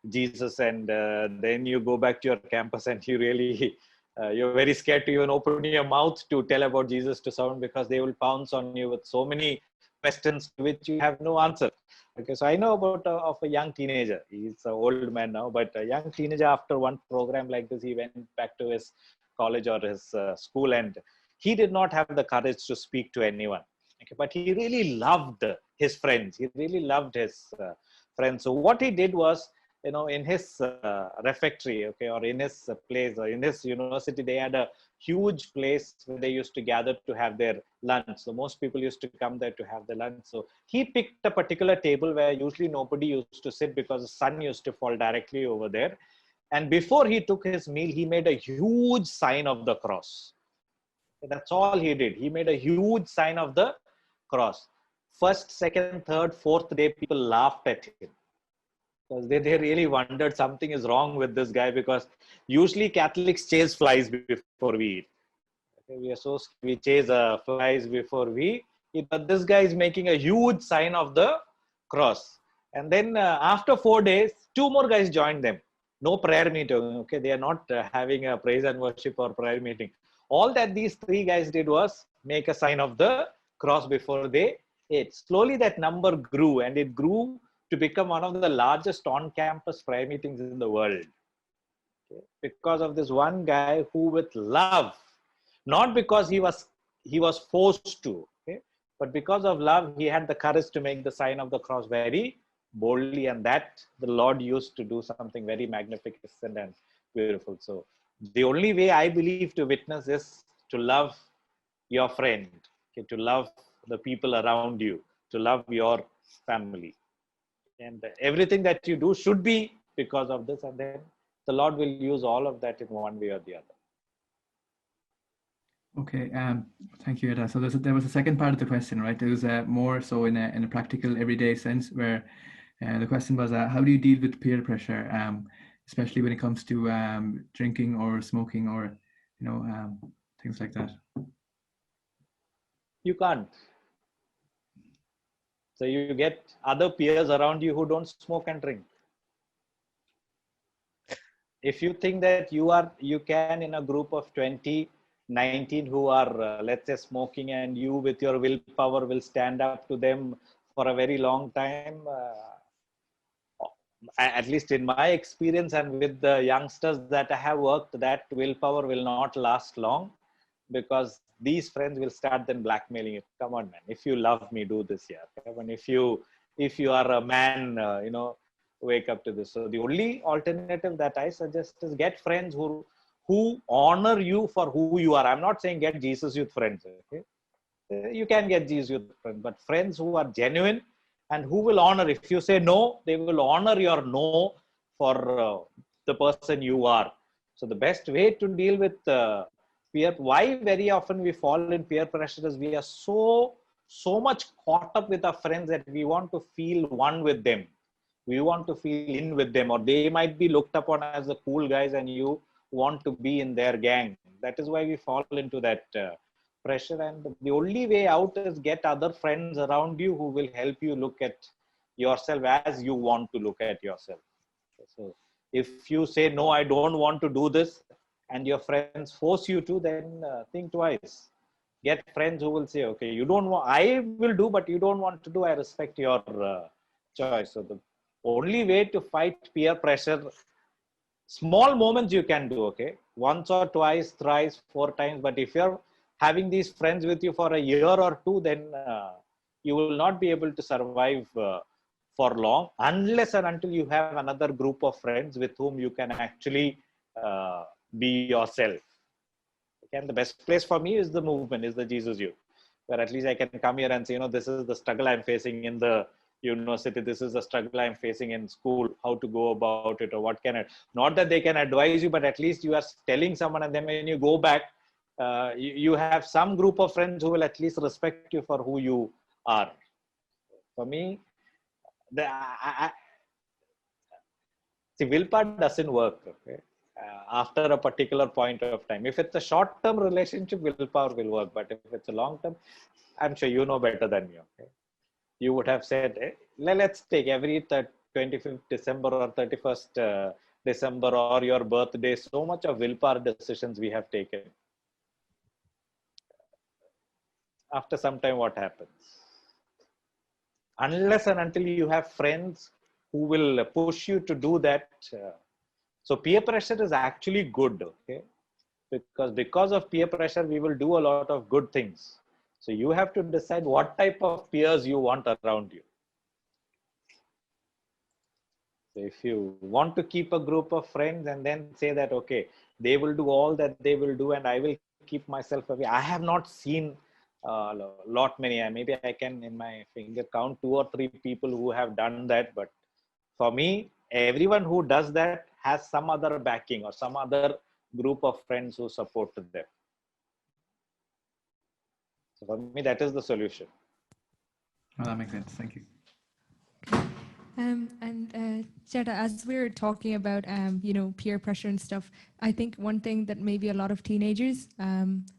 Jesus, and then you go back to your campus and you really, you're very scared to even open your mouth to tell about Jesus to someone, because they will pounce on you with so many questions to which you have no answer. Okay, so I know about of a young teenager. He's an old man now, but a young teenager, after one program like this, he went back to his college or his school, and he did not have the courage to speak to anyone. Okay, but he really loved his friends. He really loved his friends. So what he did was, in his refectory, okay, or in his place, or in his university, they had a huge place where they used to gather to have their lunch. So most people used to come there to have the lunch. So he picked a particular table where usually nobody used to sit, because the sun used to fall directly over there. And before he took his meal, he made a huge sign of the cross. That's all he did. He made a huge sign of the cross. First, second, third, fourth day, people laughed at him, because they really wondered something is wrong with this guy, because usually Catholics chase flies before we eat. We are so we chase flies before we eat. But this guy is making a huge sign of the cross. And then after 4 days, 2 more guys joined them. No prayer meeting. Okay, they are not having a praise and worship or prayer meeting. All that these 3 guys did was make a sign of the cross before they ate. Slowly that number grew, and it grew to become one of the largest on-campus prayer meetings in the world. Okay? Because of this one guy who, with love, not because he was forced to, okay, but because of love, he had the courage to make the sign of the cross very boldly, and that the Lord used to do something very magnificent and beautiful. So the only way I believe to witness is to love your friend, okay, to love the people around you, to love your family. And everything that you do should be because of this, and then the Lord will use all of that in one way or the other. Okay, thank you, Eda. So there was a second part of the question, right? It was more so in a practical, everyday sense, where the question was, how do you deal with peer pressure, especially when it comes to drinking or smoking or, things like that? You can't. So you get other peers around you who don't smoke and drink. If you think that you can in a group of 20, 19 who are, let's say, smoking, and you with your willpower will stand up to them for a very long time, at least in my experience and with the youngsters that I have worked, that willpower will not last long, because these friends will start then blackmailing you. Come on, man, if you love me, do this here. And if you are a man, wake up to this. So the only alternative that I suggest is get friends who honor you for who you are. I'm not saying get Jesus youth friends. Okay, you can get Jesus youth friends, but friends who are genuine and who will honor. If you say no, they will honor your no for the person you are. So the best way to deal with peer, why very often we fall in peer pressure is we are so much caught up with our friends that we want to feel one with them. We want to feel in with them, or they might be looked upon as the cool guys and you want to be in their gang. That is why we fall into that pressure. And the only way out is get other friends around you who will help you look at yourself as you want to look at yourself. So if you say, no, I don't want to do this, and your friends force you to, then think twice. Get friends who will say, okay, you don't want, I will do, but you don't want to do, I respect your choice. So the only way to fight peer pressure, small moments you can do, okay, once or twice, thrice, 4 times. But if you're having these friends with you for a year or 2, then you will not be able to survive for long, unless and until you have another group of friends with whom you can actually be yourself. Okay? And the best place for me is the movement, is the Jesus Youth, where at least I can come here and say, this is the struggle I'm facing in the university, this is the struggle I'm facing in school, how to go about it, or what can I, not that they can advise you, but at least you are telling someone, and then when you go back, you have some group of friends who will at least respect you for who you are. For me, see, willpower doesn't work, okay? After a particular point of time. If it's a short-term relationship, willpower will work. But if it's a long-term, I'm sure you know better than me, okay? You would have said, let's take every 25th December or 31st December or your birthday, so much of willpower decisions we have taken. After some time, what happens? Unless and until you have friends who will push you to do that. So peer pressure is actually good, okay? Because of peer pressure, we will do a lot of good things. So you have to decide what type of peers you want around you. So if you want to keep a group of friends and then say that, okay, they will do all that they will do and I will keep myself away. I have not seen a lot many. Maybe I can in my finger count 2 or 3 people who have done that. But for me, everyone who does that has some other backing or some other group of friends who support them. So for me, that is the solution. Oh, that makes sense. Thank you. Jetta, as we were talking about, peer pressure and stuff, I think one thing that maybe a lot of teenagers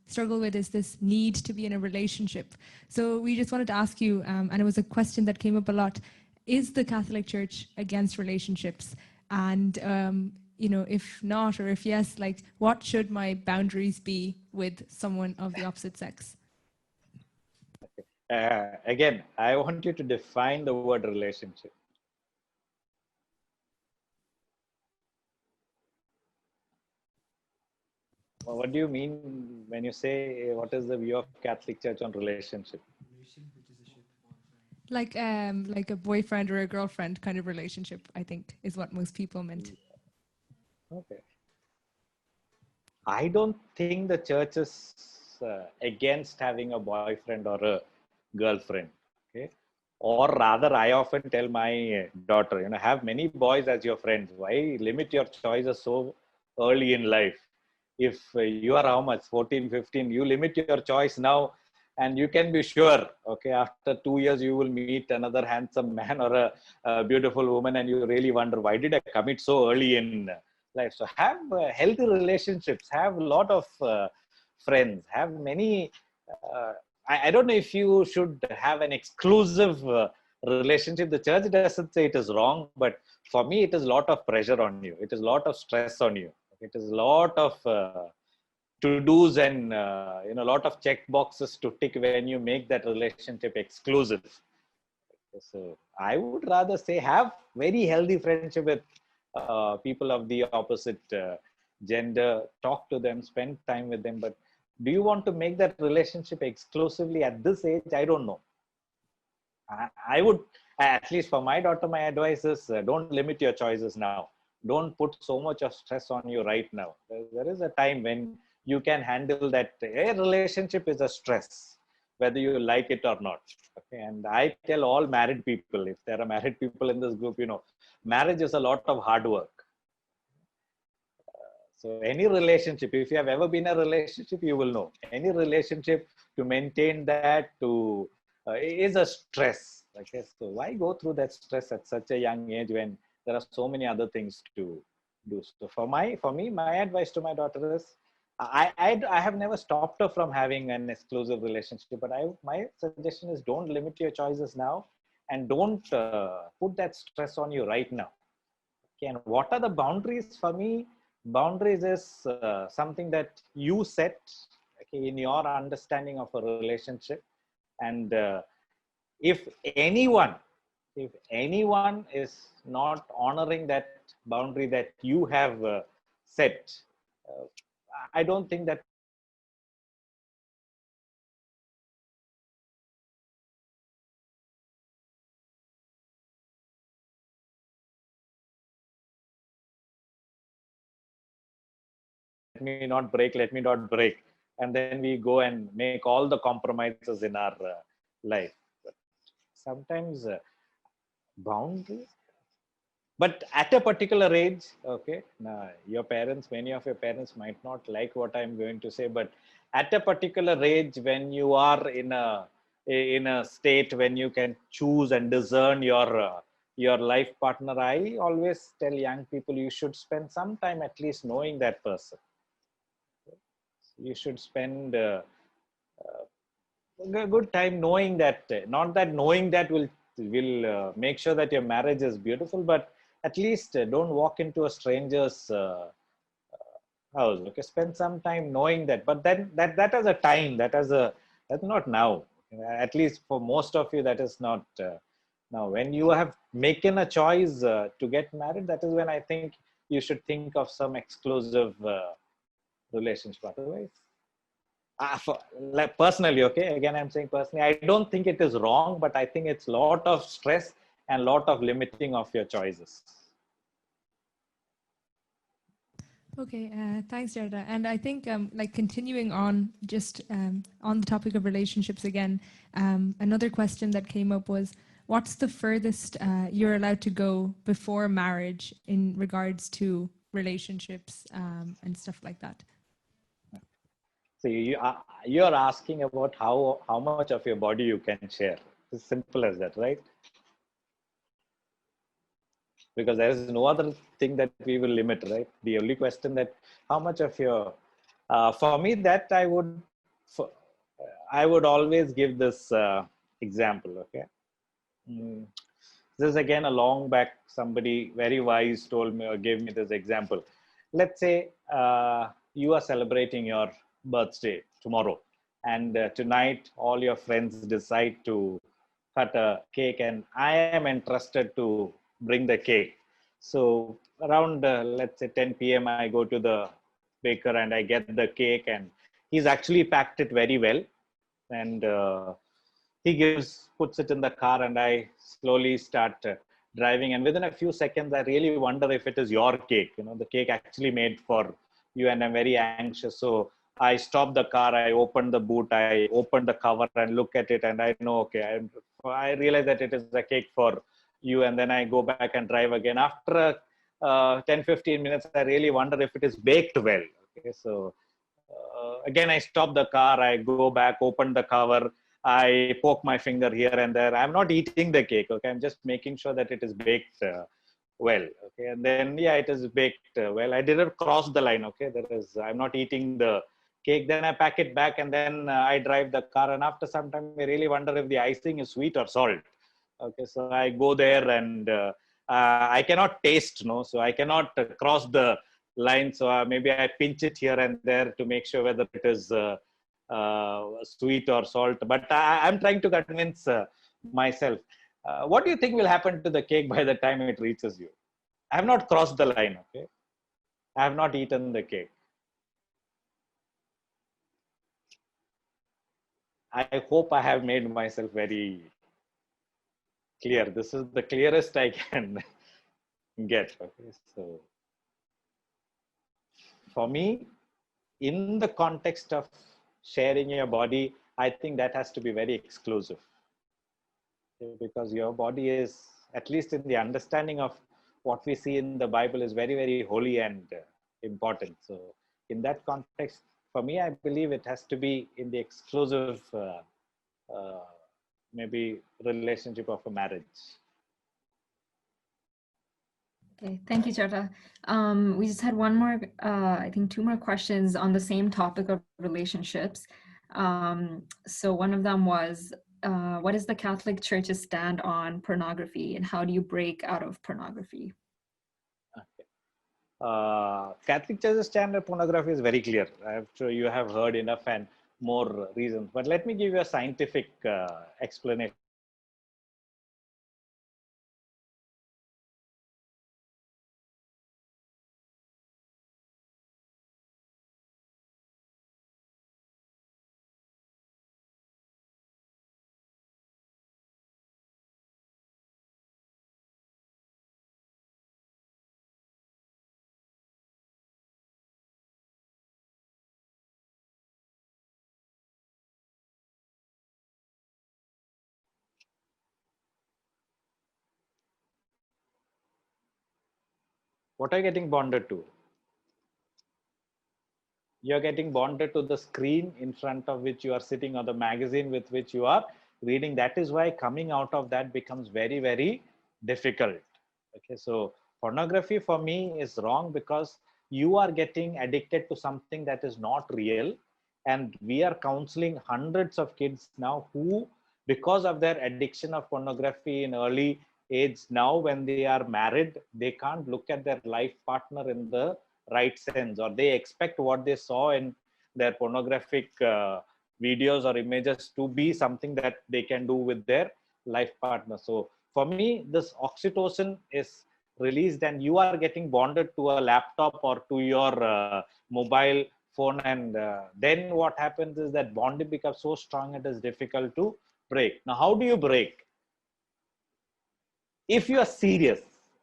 struggle with is this need to be in a relationship. So we just wanted to ask you, and it was a question that came up a lot, is the Catholic Church against relationships? And, if not, or if yes, like, what should my boundaries be with someone of the opposite sex? Again, I want you to define the word relationship. What do you mean when you say what is the view of Catholic Church on relationship? Like a boyfriend or a girlfriend kind of relationship, I think, is what most people meant. Okay. I don't think the church is against having a boyfriend or a girlfriend. Okay. Or rather, I often tell my daughter, have many boys as your friends. Why limit your choices so early in life? If you are how much, 14, 15, you limit your choice now, and you can be sure, okay, after 2 years, you will meet another handsome man or a beautiful woman, and you really wonder, why did I commit so early in life? So have healthy relationships, have a lot of friends, have many. I don't know if you should have an exclusive relationship. The church doesn't say it is wrong, but for me, it is a lot of pressure on you. It is a lot of stress on you. It is a lot of to-dos and a lot of check boxes to tick when you make that relationship exclusive. So I would rather say have very healthy friendship with people of the opposite gender. Talk to them, spend time with them. But do you want to make that relationship exclusively at this age? I don't know. I would, at least for my daughter, my advice is don't limit your choices now. Don't put so much of stress on you right now. There is a time when you can handle that. A relationship is a stress, whether you like it or not. Okay? And I tell all married people, if there are married people in this group, marriage is a lot of hard work. So any relationship, if you have ever been in a relationship, you will know. Any relationship, to maintain that is a stress. Okay, so why go through that stress at such a young age when there are so many other things to do? So for me, my advice to my daughter is, I have never stopped her from having an exclusive relationship, but my suggestion is don't limit your choices now, and don't put that stress on you right now. Okay, and what are the boundaries? For me, boundaries is something that you set, okay, in your understanding of a relationship. And if anyone is not honoring that boundary that you have set, uh, I don't think that let me not break. And then we go and make all the compromises in our life. But sometimes boundaries, but at a particular age, okay, now many of your parents might not like what I'm going to say, but at a particular age, when you are in a state when you can choose and discern your life partner, I always tell young people, you should spend some time at least knowing that person. You should spend a good time knowing that. Not that knowing that will make sure that your marriage is beautiful, but at least don't walk into a stranger's house. Okay, spend some time knowing that. But then that has a time. That's not now. At least for most of you, that is not now. When you have making a choice to get married, that is when I think you should think of some exclusive relationship. Otherwise, like personally, okay, again I'm saying personally, I don't think it is wrong, but I think it's a lot of stress and lot of limiting of your choices. Okay, thanks, Jarda. And I think, like, continuing on just on the topic of relationships again, another question that came up was, what's the furthest you're allowed to go before marriage in regards to relationships and stuff like that? So you're asking about how much of your body you can share. It's simple as that, right? because there is no other thing that we will limit, right? The only question that how much of your, for me, that I would always give this example. Okay. Mm. This is again a long back, somebody very wise told me or gave me this example. Let's say you are celebrating your birthday tomorrow, and tonight all your friends decide to cut a cake, and I am entrusted to bring the cake. So around let's say 10 p.m. I go to the baker and I get the cake, and he's actually packed it very well, and he puts it in the car, and I slowly start driving, and within a few seconds I really wonder if it is your cake, the cake actually made for you, and I'm very anxious. So I stop the car, I open the boot, I open the cover and look at it, and I know, okay, I realize that it is a cake for you, and then I go back and drive again. After 10-15 minutes I really wonder if it is baked well. Okay, so again I stop the car, I go back, open the cover, I poke my finger here and there. I'm not eating the cake. Okay, I'm just making sure that it is baked well. Okay, and then yeah, it is baked well. I didn't cross the line. Okay, I'm not eating the cake. Then I pack it back, and then I drive the car. And after some time, I really wonder if the icing is sweet or salt. Okay, so I go there, and I cannot taste, no, so I cannot cross the line. So maybe I pinch it here and there to make sure whether it is sweet or salt. But I'm trying to convince myself. What do you think will happen to the cake by the time it reaches you? I have not crossed the line. Okay, I have not eaten the cake. I hope I have made myself very clear. This is the clearest I can get. Okay, so for me, in the context of sharing your body, I think that has to be very exclusive, because your body is, at least in the understanding of what we see in the Bible, is very, very holy and important. So in that context, for me, I believe it has to be in the exclusive maybe relationship of a marriage. Okay, thank you, Chota. We just had one more, I think 2 more questions on the same topic of relationships. So one of them was, what is the Catholic Church's stand on pornography, and how do you break out of pornography? Okay. Catholic Church's stand on pornography is very clear. I'm sure you have heard enough and more reasons, but let me give you a scientific explanation. What are you getting bonded to? You're getting bonded to the screen in front of which you are sitting, or the magazine with which you are reading. That is why coming out of that becomes very, very difficult. Okay, so pornography for me is wrong, because you are getting addicted to something that is not real. And we are counseling hundreds of kids now who, because of their addiction of pornography in early age, now when they are married, they can't look at their life partner in the right sense, or they expect what they saw in their pornographic videos or images to be something that they can do with their life partner. So for me, this oxytocin is released, and you are getting bonded to a laptop or to your mobile phone, and then what happens is that bonding becomes so strong it is difficult to break. Now, how do you break? If you are serious,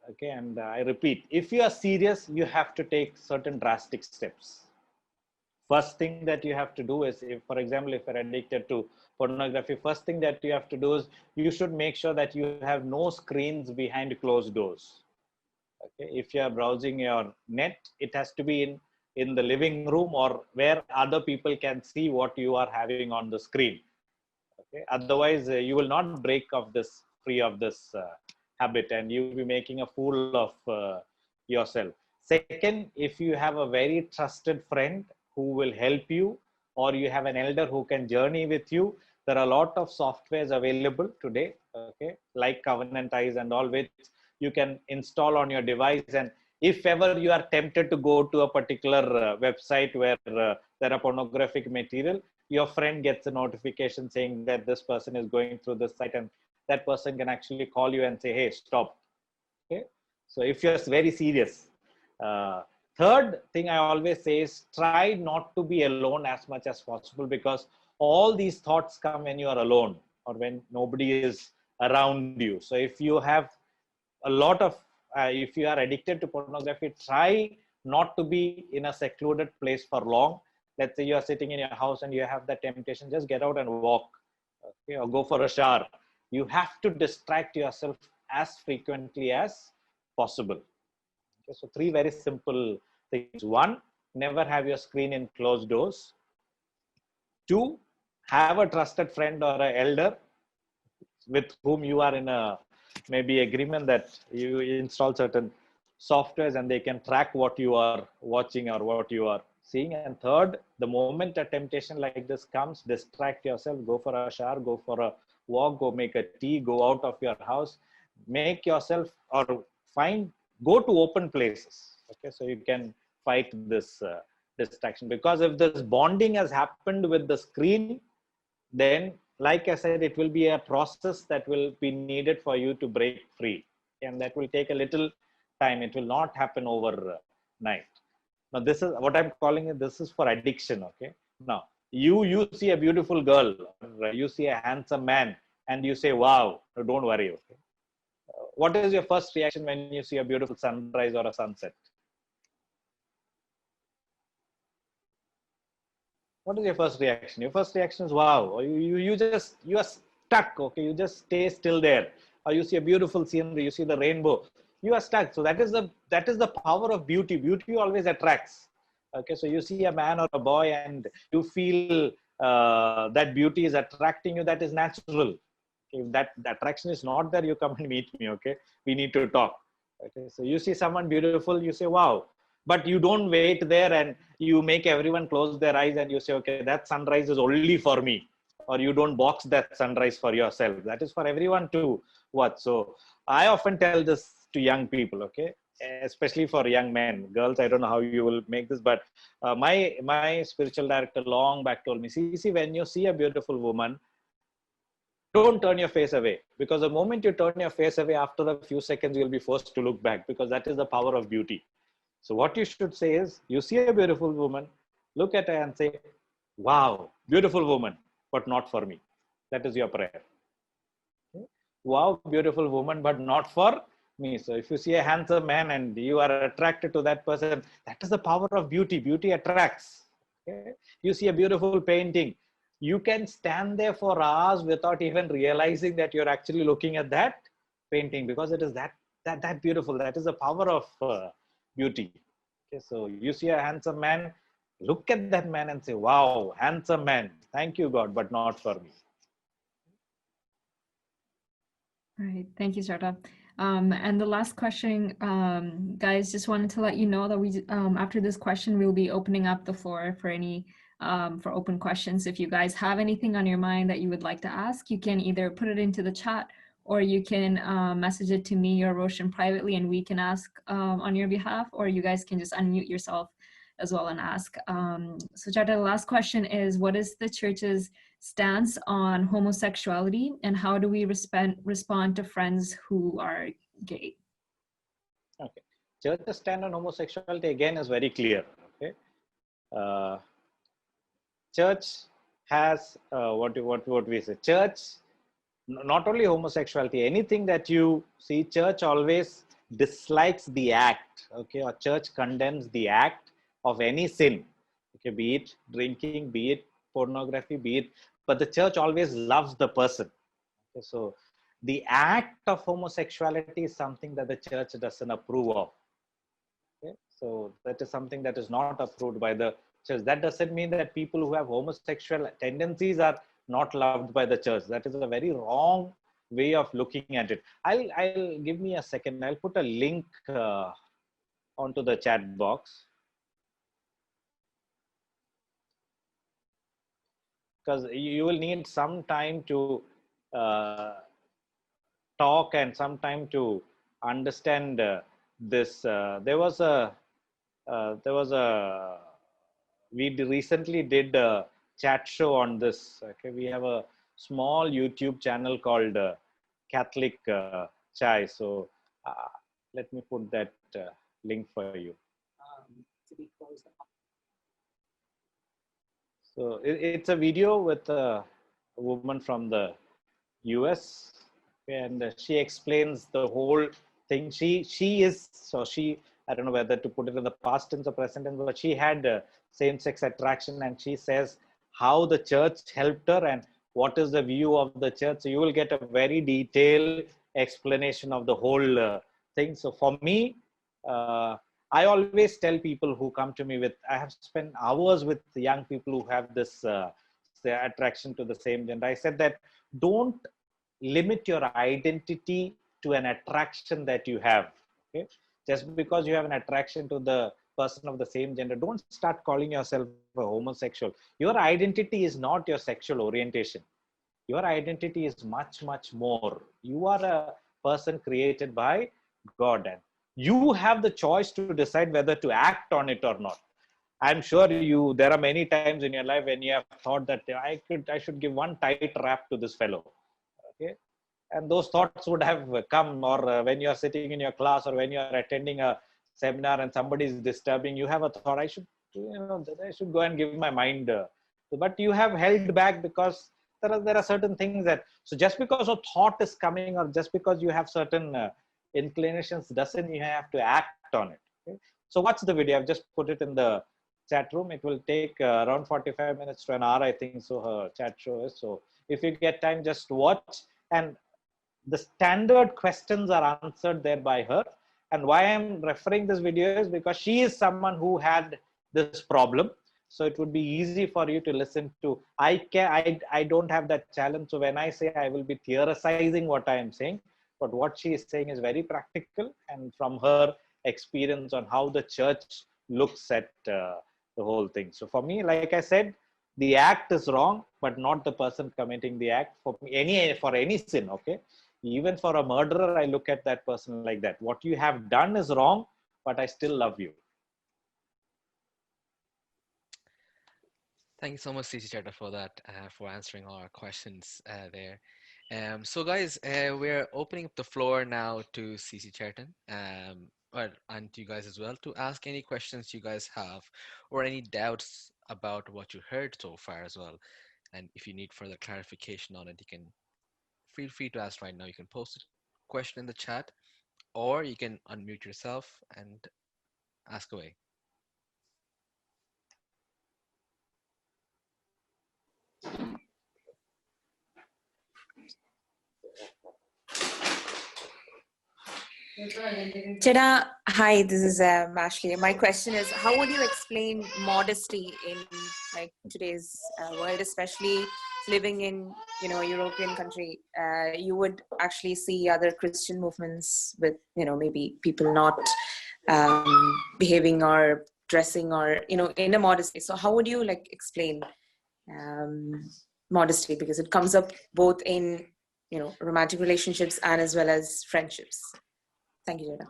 okay, and I repeat, if you are serious, you have to take certain drastic steps. First thing that you have to do is, if, for example, if you're addicted to pornography, first thing that you have to do is you should make sure that you have no screens behind closed doors. Okay, if you are browsing your net, it has to be in the living room or where other people can see what you are having on the screen. Okay, otherwise you will not break of this free of this habit and you'll be making a fool of yourself. Second, if you have a very trusted friend who will help you, or you have an elder who can journey with you, there are a lot of softwares available today, okay, like Covenant Eyes and all, which you can install on your device. And if ever you are tempted to go to a particular website where there are pornographic material, your friend gets a notification saying that this person is going through this site, and that person can actually call you and say, hey, stop. Okay, so if you're very serious. Third thing I always say is try not to be alone as much as possible, because all these thoughts come when you are alone or when nobody is around you. So if you have a lot of, if you are addicted to pornography, try not to be in a secluded place for long. Let's say you are sitting in your house and you have that temptation, just get out and walk, okay, or go for a shower. You have to distract yourself as frequently as possible. Okay, so 3 very simple things. 1, never have your screen in closed doors. 2, have a trusted friend or an elder with whom you are in a maybe agreement that you install certain softwares and they can track what you are watching or what you are seeing. And third, the moment a temptation like this comes, distract yourself, go for a shower, go for a walk, go make a tea, go out of your house, make yourself or go to open places. Okay, so you can fight this distraction, because if this bonding has happened with the screen, then like I said, it will be a process that will be needed for you to break free, and that will take a little time. It will not happen overnight. Now this is what I'm calling it, this is for addiction. Okay, now you see a beautiful girl, or you see a handsome man, and you say, wow, don't worry. Okay, what is your first reaction when you see a beautiful sunrise or a sunset? What is your first reaction? Your first reaction is wow. Or you are stuck. Okay, you just stay still there. Or you see a beautiful scenery, you see the rainbow, you are stuck. So that is the power of beauty. Beauty always attracts. Okay, so you see a man or a boy and you feel that beauty is attracting you. That is natural. If that attraction is not there, you come and meet me. Okay, we need to talk. Okay, so you see someone beautiful, you say wow. But you don't wait there and you make everyone close their eyes and you say, okay, that sunrise is only for me. Or you don't box that sunrise for yourself. That is for everyone to watch. So I often tell this to young people, okay, especially for young men. Girls, I don't know how you will make this, but my spiritual director long back told me, see, when you see a beautiful woman, don't turn your face away, because the moment you turn your face away, after a few seconds, you'll be forced to look back, because that is the power of beauty. So what you should say is, you see a beautiful woman, look at her and say, wow, beautiful woman, but not for me. That is your prayer. Okay? Wow, beautiful woman, but not for me. So if you see a handsome man and you are attracted to that person, that is the power of beauty. Beauty attracts. Okay? You see a beautiful painting, you can stand there for hours without even realizing that you're actually looking at that painting, because it is that beautiful. That is the power of beauty. Okay, so you see a handsome man, look at that man and say, wow, handsome man, thank you God, but not for me. All right, thank you, Sarta. And the last question, guys, just wanted to let you know that we after this question, we'll be opening up the floor for any for open questions. If you guys have anything on your mind that you would like to ask, you can either put it into the chat, or you can message it to me or Roshan privately, and we can ask on your behalf, or you guys can just unmute yourself as well and ask. So Charta, the last question is, what is the church's stance on homosexuality, and how do we respond to friends who are gay? Okay, church's stand on homosexuality again is very clear. Okay, church has what we say. Church, not only homosexuality, anything that you see, church always dislikes the act. Okay, or church condemns the act of any sin. Okay, be it drinking, be it pornography, be it, but the church always loves the person. Okay, so the act of homosexuality is something that the church doesn't approve of. Okay, so that is something that is not approved by the church. That doesn't mean that people who have homosexual tendencies are not loved by the church. That is a very wrong way of looking at it. I'll give me a second. I'll put a link onto the chat box, because you will need some time to talk and some time to understand this. We recently did a chat show on this. Okay, we have a small YouTube channel called Catholic Chai. So let me put that link for you. So it's a video with a woman from the US, and she explains the whole thing. I don't know whether to put it in the past tense or present tense, but she had same-sex attraction, and she says how the church helped her and what is the view of the church. So you will get a very detailed explanation of the whole thing. So for me, I always tell people who come to me with, I have spent hours with young people who have this attraction to the same gender. I said that don't limit your identity to an attraction that you have. Okay? Just because you have an attraction to the person of the same gender, don't start calling yourself a homosexual. Your identity is not your sexual orientation. Your identity is much, much more. You are a person created by God, and you have the choice to decide whether to act on it or not. I'm sure there are many times in your life when you have thought that I should give one tight rap to this fellow. Okay, and those thoughts would have come, or when you are sitting in your class, or when you are attending a seminar and somebody is disturbing, you have a thought, I should go and give my mind. But you have held back because there are certain things that, so just because a thought is coming, or just because you have certain inclinations, doesn't mean you have to act on it. Okay? So watch the video. I've just put it in the chat room. It will take around 45 minutes to an hour, I think, so her chat show is. So if you get time, just watch. And the standard questions are answered there by her. And why I'm referring this video is because she is someone who had this problem. So it would be easy for you to listen to. I don't have that challenge. So when I say, I will be theorizing what I am saying, but what she is saying is very practical, and from her experience on how the church looks at the whole thing. So for me, like I said, the act is wrong, but not the person committing the act. For any sin, okay? Even for a murderer, I look at that person like that. What you have done is wrong, but I still love you. Thank you so much, CC Chatter, for that, for answering all our questions there. So guys, we're opening up the floor now to CC Charton, and to you guys as well, to ask any questions you guys have, or any doubts about what you heard so far as well. And if you need further clarification on it, you can feel free to ask right now. You can post a question in the chat, or you can unmute yourself and ask away. Cheda, hi, this is Ashley. My question is, how would you explain modesty in like today's world, especially living in a European country? You would actually see other Christian movements with maybe people not behaving or dressing or in a modesty. So how would you like explain modesty, because it comes up both in romantic relationships and as well as friendships? Thank you, Jada.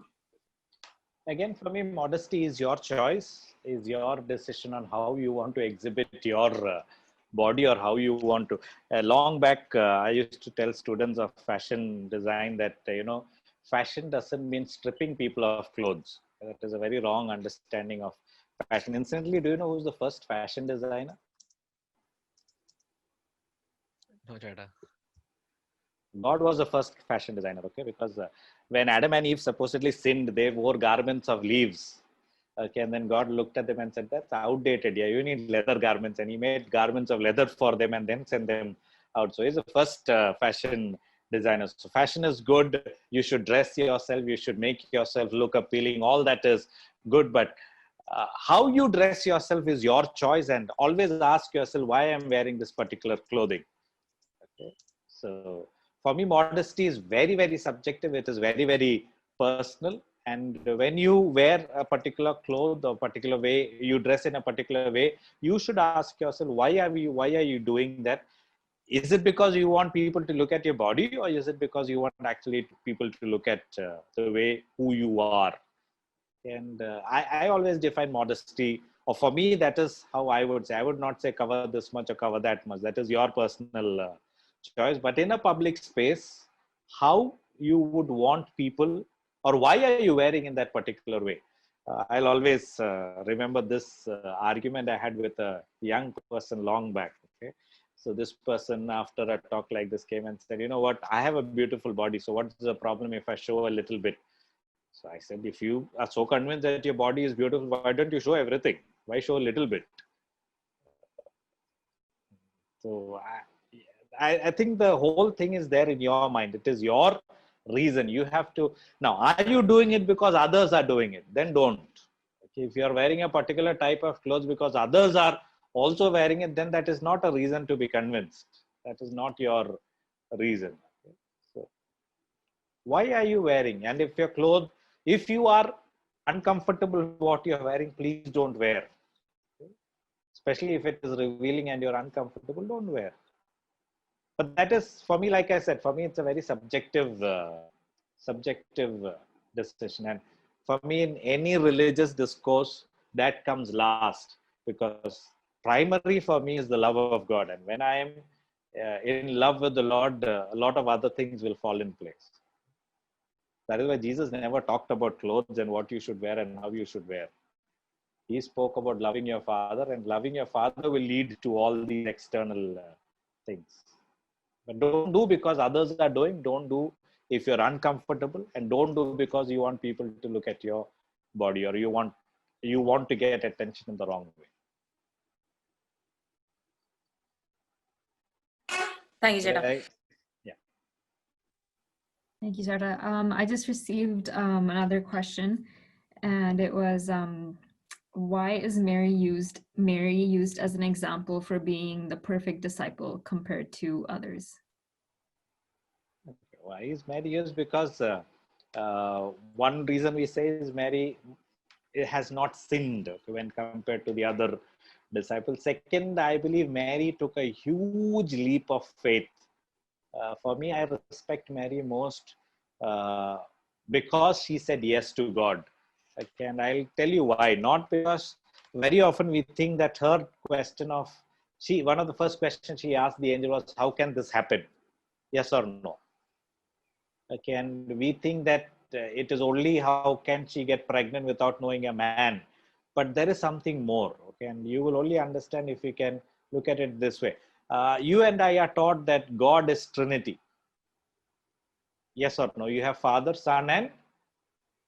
Again, for me, modesty is your choice, is your decision on how you want to exhibit your body, or how you want to. Long back, I used to tell students of fashion design that, fashion doesn't mean stripping people of clothes. That is a very wrong understanding of fashion. Incidentally, do you know who's the first fashion designer? No, Jada. God was the first fashion designer, okay? Because when Adam and Eve supposedly sinned, they wore garments of leaves. Okay, and then God looked at them and said, that's outdated. Yeah, you need leather garments. And he made garments of leather for them and then sent them out. So he's the first fashion designer. So fashion is good. You should dress yourself. You should make yourself look appealing. All that is good. But how you dress yourself is your choice. And always ask yourself, why I'm wearing this particular clothing. Okay, so for me, modesty is very, very subjective. It is very, very personal. And when you wear a particular cloth or particular way, you dress in a particular way, you should ask yourself, why are you doing that? Is it because you want people to look at your body, or is it because you want actually people to look at the way who you are? And I always define modesty, or for me, that is how I would say. I would not say cover this much or cover that much. That is your personal choice. But in a public space, how you would want people, or why are you wearing in that particular way? I'll always remember this argument I had with a young person long back. Okay, so this person, after a talk like this, came and said, "You know what? I have a beautiful body. So what's the problem if I show a little bit?" So I said, if you are so convinced that your body is beautiful, why don't you show everything? Why show a little bit? So I think the whole thing is there in your mind. It is your reason. You have to. Now, are you doing it because others are doing it? Then don't. Okay, if you are wearing a particular type of clothes because others are also wearing it, then that is not a reason to be convinced. That is not your reason. Okay? So why are you wearing? And if your clothes, if you are uncomfortable with what you're wearing, please don't wear. Okay? Especially if it is revealing and you're uncomfortable, don't wear. But that is, for me, like I said, for me, it's a very subjective decision. And for me, in any religious discourse, that comes last, because primary for me is the love of God. And when I am in love with the Lord, a lot of other things will fall in place. That is why Jesus never talked about clothes and what you should wear and how you should wear. He spoke about loving your father, and loving your father will lead to all these external things. But don't do because others are doing. Don't do if you're uncomfortable, and don't do because you want people to look at your body, or you want to get attention in the wrong way. Thank you, Jada. Right? Thank you, Jada. I just received another question, and it was, why is Mary used as an example for being the perfect disciple compared to others? Why is Mary used? Because one reason we say is Mary has not sinned when compared to the other disciples. Second, I believe Mary took a huge leap of faith. For me, I respect Mary most because she said yes to God. Okay, and I'll tell you why. Not because very often we think that her question of, one of the first questions she asked the angel was, how can this happen? Yes or no? Okay, and we think that it is only how can she get pregnant without knowing a man. But there is something more. Okay, and you will only understand if you can look at it this way. You and I are taught that God is Trinity. Yes or no? You have Father, Son, and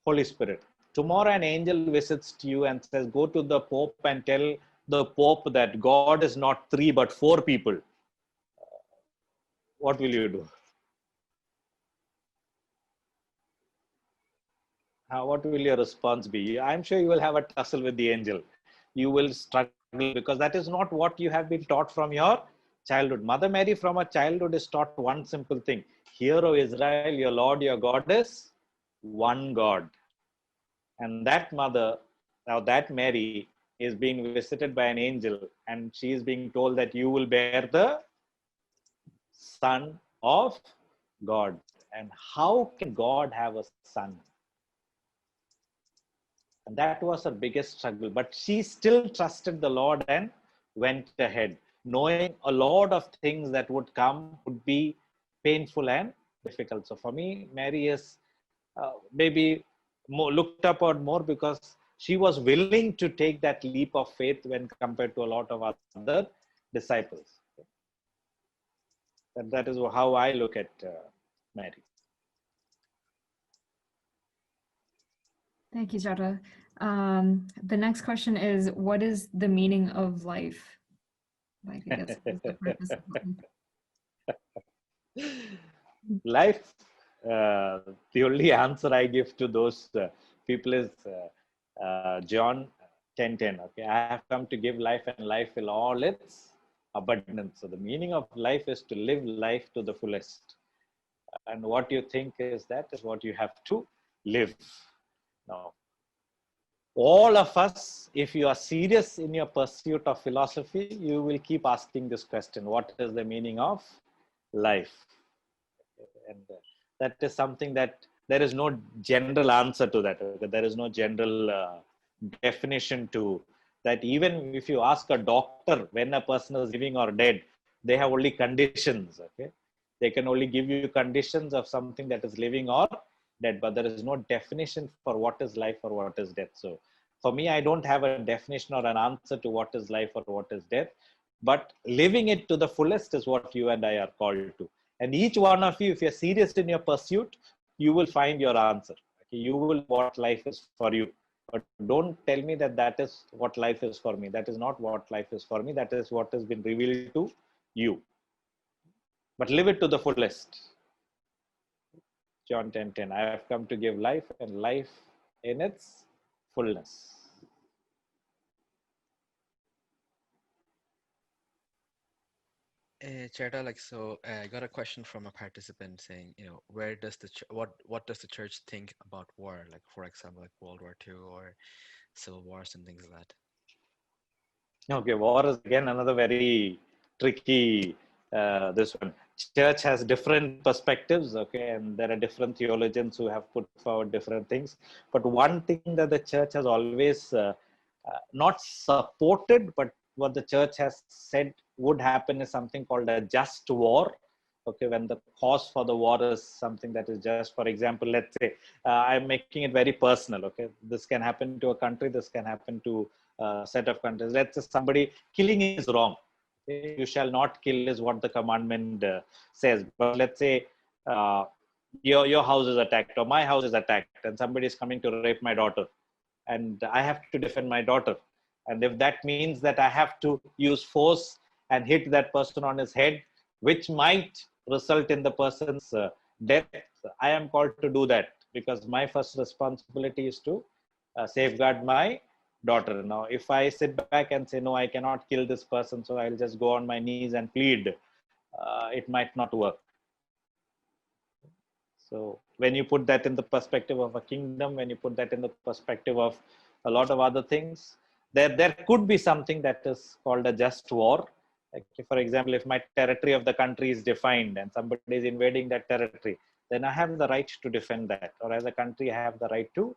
Holy Spirit. Tomorrow an angel visits you and says, go to the Pope and tell the Pope that God is not 3 but 4 people. What will you do? What will your response be? I'm sure you will have a tussle with the angel. You will struggle because that is not what you have been taught from your childhood. Mother Mary from her childhood is taught one simple thing. Hear, O Israel, your Lord, your God is one God. And that mother, now that Mary, is being visited by an angel, and she is being told that you will bear the Son of God. And how can God have a son? And that was her biggest struggle. But she still trusted the Lord and went ahead, knowing a lot of things that would come would be painful and difficult. So for me, Mary is maybe more looked upon more because she was willing to take that leap of faith when compared to a lot of other disciples. And that is how I look at Mary. Thank you, Jada. The next question is, what is the meaning of life? Like, I guess, what is the purpose of life? Life, the only answer I give to those people is John 10:10. Okay, I have come to give life, and life in all its abundance. So the meaning of life is to live life to the fullest. and what you think is that is what you have to live. Now, all of us, if you are serious in your pursuit of philosophy, you will keep asking this question: what is the meaning of life? And that is something that there is no general answer to that. Okay? There is no general definition to that. Even if you ask a doctor when a person is living or dead, they have only conditions. Okay, they can only give you conditions of something that is living or dead, but there is no definition for what is life or what is death. So for me, I don't have a definition or an answer to what is life or what is death, but living it to the fullest is what you and I are called to. And each one of you, if you're serious in your pursuit, you will find your answer. Okay? You will what life is for you. But don't tell me that that is what life is for me. That is not what life is for me. That is what has been revealed to you. But live it to the fullest. John 10:10. I have come to give life and life in its fullness. Charita, like, so I got a question from a participant saying, where does the what does the church think about war? Like, for example, like World War II or civil wars and things like that. Okay, war is again another very tricky. This one, church has different perspectives. Okay, and there are different theologians who have put forward different things. But one thing that the church has always not supported, but what the church has said would happen is something called a just war. Okay, when the cause for the war is something that is just, for example, let's say, I'm making it very personal. Okay, this can happen to a country, this can happen to a set of countries. Let's say somebody killing is wrong. Okay? You shall not kill is what the commandment says. But let's say your house is attacked or my house is attacked, and somebody is coming to rape my daughter, and I have to defend my daughter. And if that means that I have to use force and hit that person on his head, which might result in the person's death, I am called to do that, because my first responsibility is to safeguard my daughter. Now, if I sit back and say, no, I cannot kill this person, so I'll just go on my knees and plead, it might not work. So when you put that in the perspective of a kingdom, when you put that in the perspective of a lot of other things, there could be something that is called a just war. Like, for example, if my territory of the country is defined and somebody is invading that territory, then I have the right to defend that, or as a country, I have the right to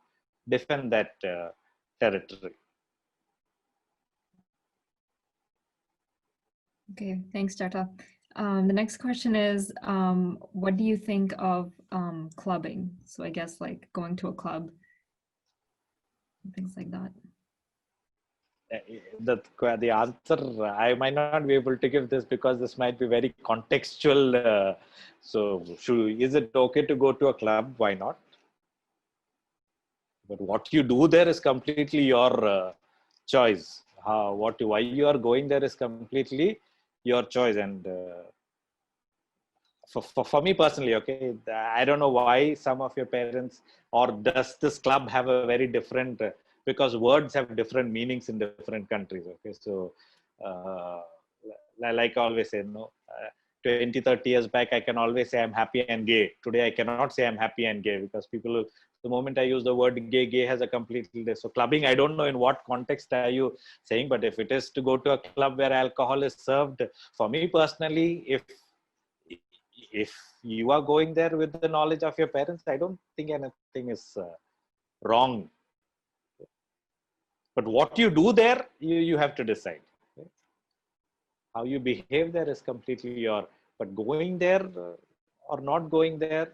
defend that territory. Okay, thanks, Jata. The next question is, what do you think of clubbing? So I guess like going to a club, things like that. The answer, I might not be able to give this because this might be very contextual. So is it okay to go to a club? Why not? But what you do there is completely your choice. Why you are going there is completely your choice. And for me personally, okay, I don't know why some of your parents, or does this club have a very different, because words have different meanings in different countries. Okay, so like I always say, 20-30 years back, I can always say I'm happy and gay. Today I cannot say I'm happy and gay, because people, the moment I use the word gay has a completely, so clubbing, I don't know in what context are you saying, but if it is to go to a club where alcohol is served, for me personally, if you are going there with the knowledge of your parents, I don't think anything is wrong. But what you do there, you have to decide. Okay? How you behave there is completely your, but going there or not going there,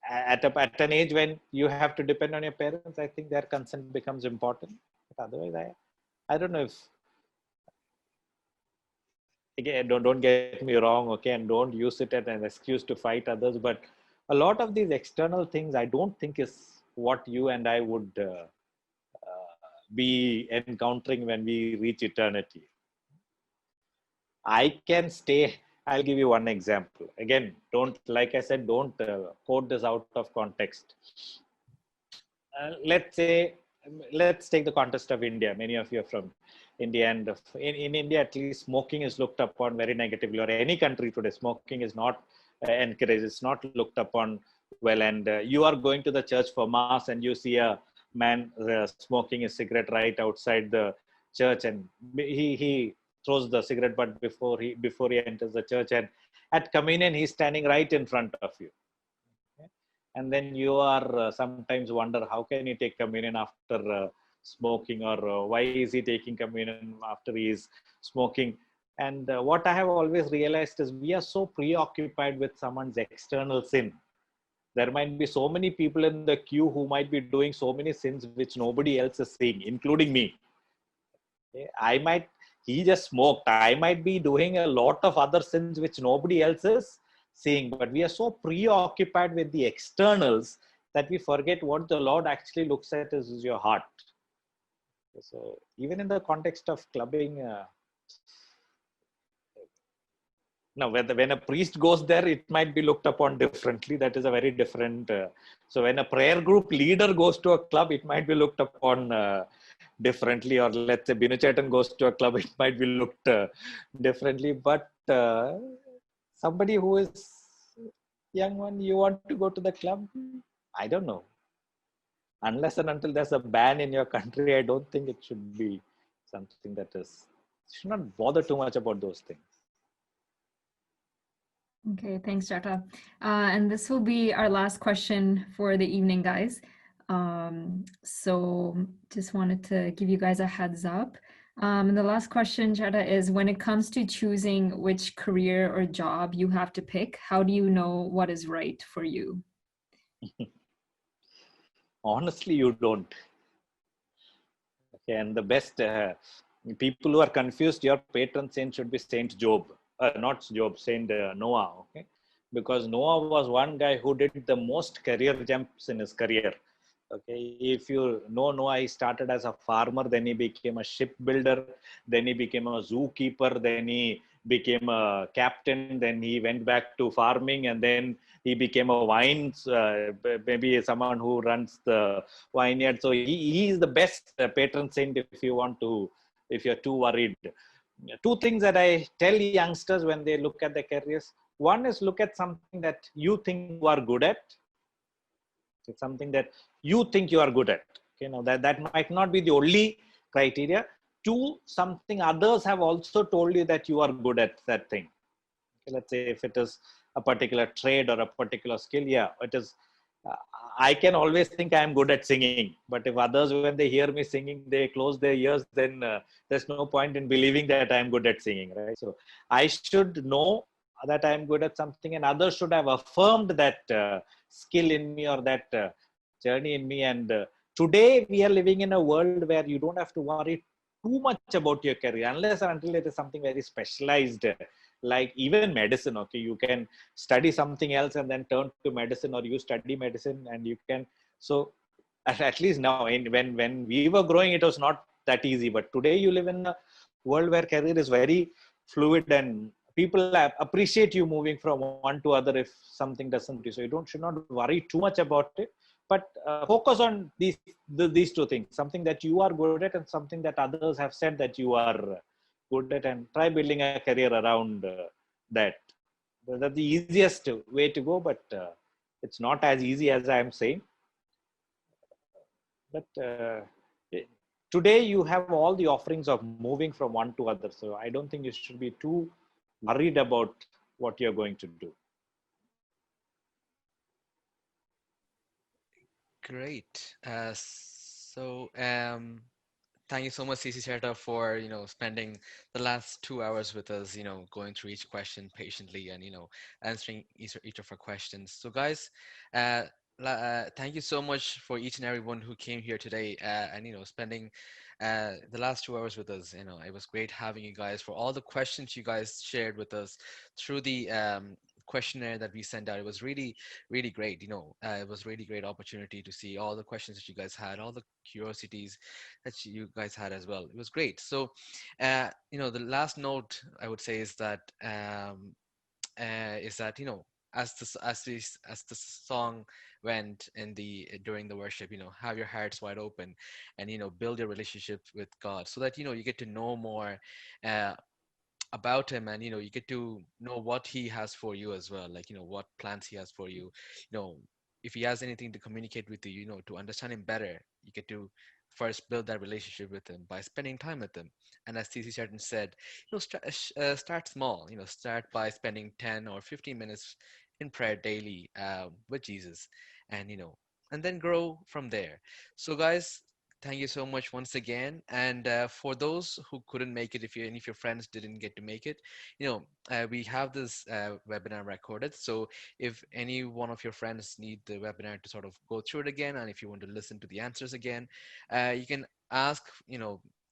at an age when you have to depend on your parents, I think their consent becomes important. But otherwise, I don't know if, again, don't get me wrong, okay, and don't use it as an excuse to fight others, but a lot of these external things I don't think is what you and I would be encountering when we reach eternity. I can stay, I'll give you one example. Again, like I said, don't quote this out of context. Let's take the context of India. Many of you are from India, and in India, at least, smoking is looked upon very negatively, or any country today. Smoking is not encouraged. It's not looked upon well. And you are going to the church for mass and you see a man smoking a cigarette right outside the church, and he throws the cigarette butt before he enters the church, and at communion he's standing right in front of you. Okay? And then you are sometimes wonder, how can he take communion after smoking, or why is he taking communion after he is smoking? And what I have always realized is we are so preoccupied with someone's external sin. There might be so many people in the queue who might be doing so many sins which nobody else is seeing, including me. He just smoked. I might be doing a lot of other sins which nobody else is seeing, but we are so preoccupied with the externals that we forget what the Lord actually looks at is your heart. So even in the context of clubbing, now when a priest goes there, it might be looked upon differently. That is a very different. So when a prayer group leader goes to a club, it might be looked upon differently. Or let's say Binu Chetan goes to a club, it might be looked differently. But somebody who is young one, you want to go to the club? I don't know. Unless and until there's a ban in your country, I don't think it should be something that is. You should not bother too much about those things. Okay, thanks, Jata. And this will be our last question for the evening, guys. So just wanted to give you guys a heads up. And the last question, Jata, is when it comes to choosing which career or job you have to pick, how do you know what is right for you? Honestly, you don't. Okay, and the best people who are confused, your patron saint should be Saint Job. Not Job, Saint Noah, okay? Because Noah was one guy who did the most career jumps in his career. Okay, if you know Noah, he started as a farmer, then he became a shipbuilder, then he became a zookeeper, then he became a captain, then he went back to farming, and then he became a maybe someone who runs the vineyard. So he is the best patron saint if you're too worried. Two things that I tell youngsters when they look at their careers. One is look at something that you think you are good at. It's something that you think you are good at. Okay, now that might not be the only criteria. Two, something others have also told you that you are good at that thing. Okay, let's say if it is a particular trade or a particular skill, yeah, it is. I can always think I am good at singing, but if others, when they hear me singing, they close their ears, then there's no point in believing that I am good at singing, right? So I should know that I am good at something, and others should have affirmed that skill in me or that journey in me. And today we are living in a world where you don't have to worry too much about your career unless and until it is something very specialized, like even medicine. Okay, you can study something else and then turn to medicine, or you study medicine and you can. So at least now, when we were growing, it was not that easy. But today you live in a world where career is very fluid, and people appreciate you moving from one to other if something doesn't do. So you should not worry too much about it, but focus on these two things: something that you are good at and something that others have said that you are good at, and try building a career around that. That's the easiest way to go, but it's not as easy as I'm saying. But today you have all the offerings of moving from one to other, so I don't think you should be too worried about what you're going to do. Great. Thank you so much, CC Cheta, for spending the last 2 hours with us. Going through each question patiently and answering each of our questions. So, guys, thank you so much for each and everyone who came here today and spending the last 2 hours with us. It was great having you guys, for all the questions you guys shared with us through the questionnaire that we sent out. It was really, really great. It was really great opportunity to see all the questions that you guys had, all the curiosities that you guys had as well. It was great. So, the last note I would say is that as the song went during the worship, have your hearts wide open and build your relationship with God, so that you get to know more about him, and you get to know what he has for you as well, like what plans he has for you. If he has anything to communicate with you, to understand him better, you get to first build that relationship with him by spending time with him. And as TC Sharton said, start small. Start by spending 10 or 15 minutes in prayer daily with Jesus, and and then grow from there. So guys, thank you so much once again. And for those who couldn't make it, if any of your friends didn't get to make it, we have this webinar recorded. So if any one of your friends need the webinar to sort of go through it again, and if you want to listen to the answers again, you can ask,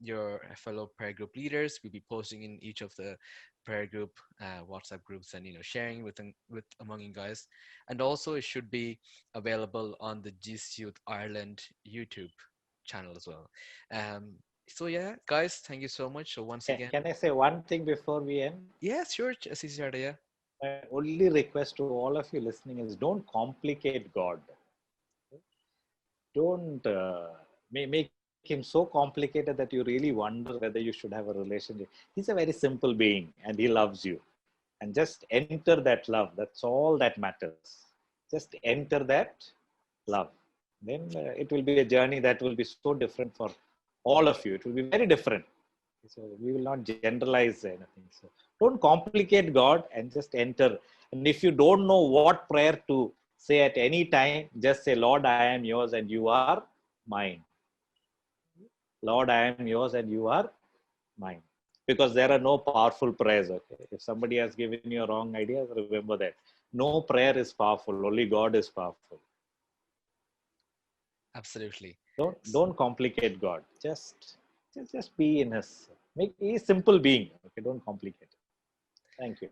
your fellow prayer group leaders. We'll be posting in each of the prayer group WhatsApp groups, and sharing with among you guys. And also it should be available on the GC Youth Ireland YouTube channel as well. So yeah, guys, thank you so much. So once again, Can I say one thing before we end? yes, sure, CC. Yeah. My only request to all of you listening is don't complicate God. Don't make him so complicated that you really wonder whether you should have a relationship. He's a very simple being and he loves you. And just enter that love. That's all that matters. Just enter that love. Then it will be a journey that will be so different for all of you. It will be very different. So we will not generalize anything. So don't complicate God and just enter. And if you don't know what prayer to say at any time, just say, Lord, I am yours and you are mine. Lord, I am yours and you are mine. Because there are no powerful prayers. Okay? If somebody has given you a wrong idea, remember that. No prayer is powerful. Only God is powerful. Absolutely. Don't complicate God. Just be in His. Make a simple being. Okay, don't complicate it. Thank you.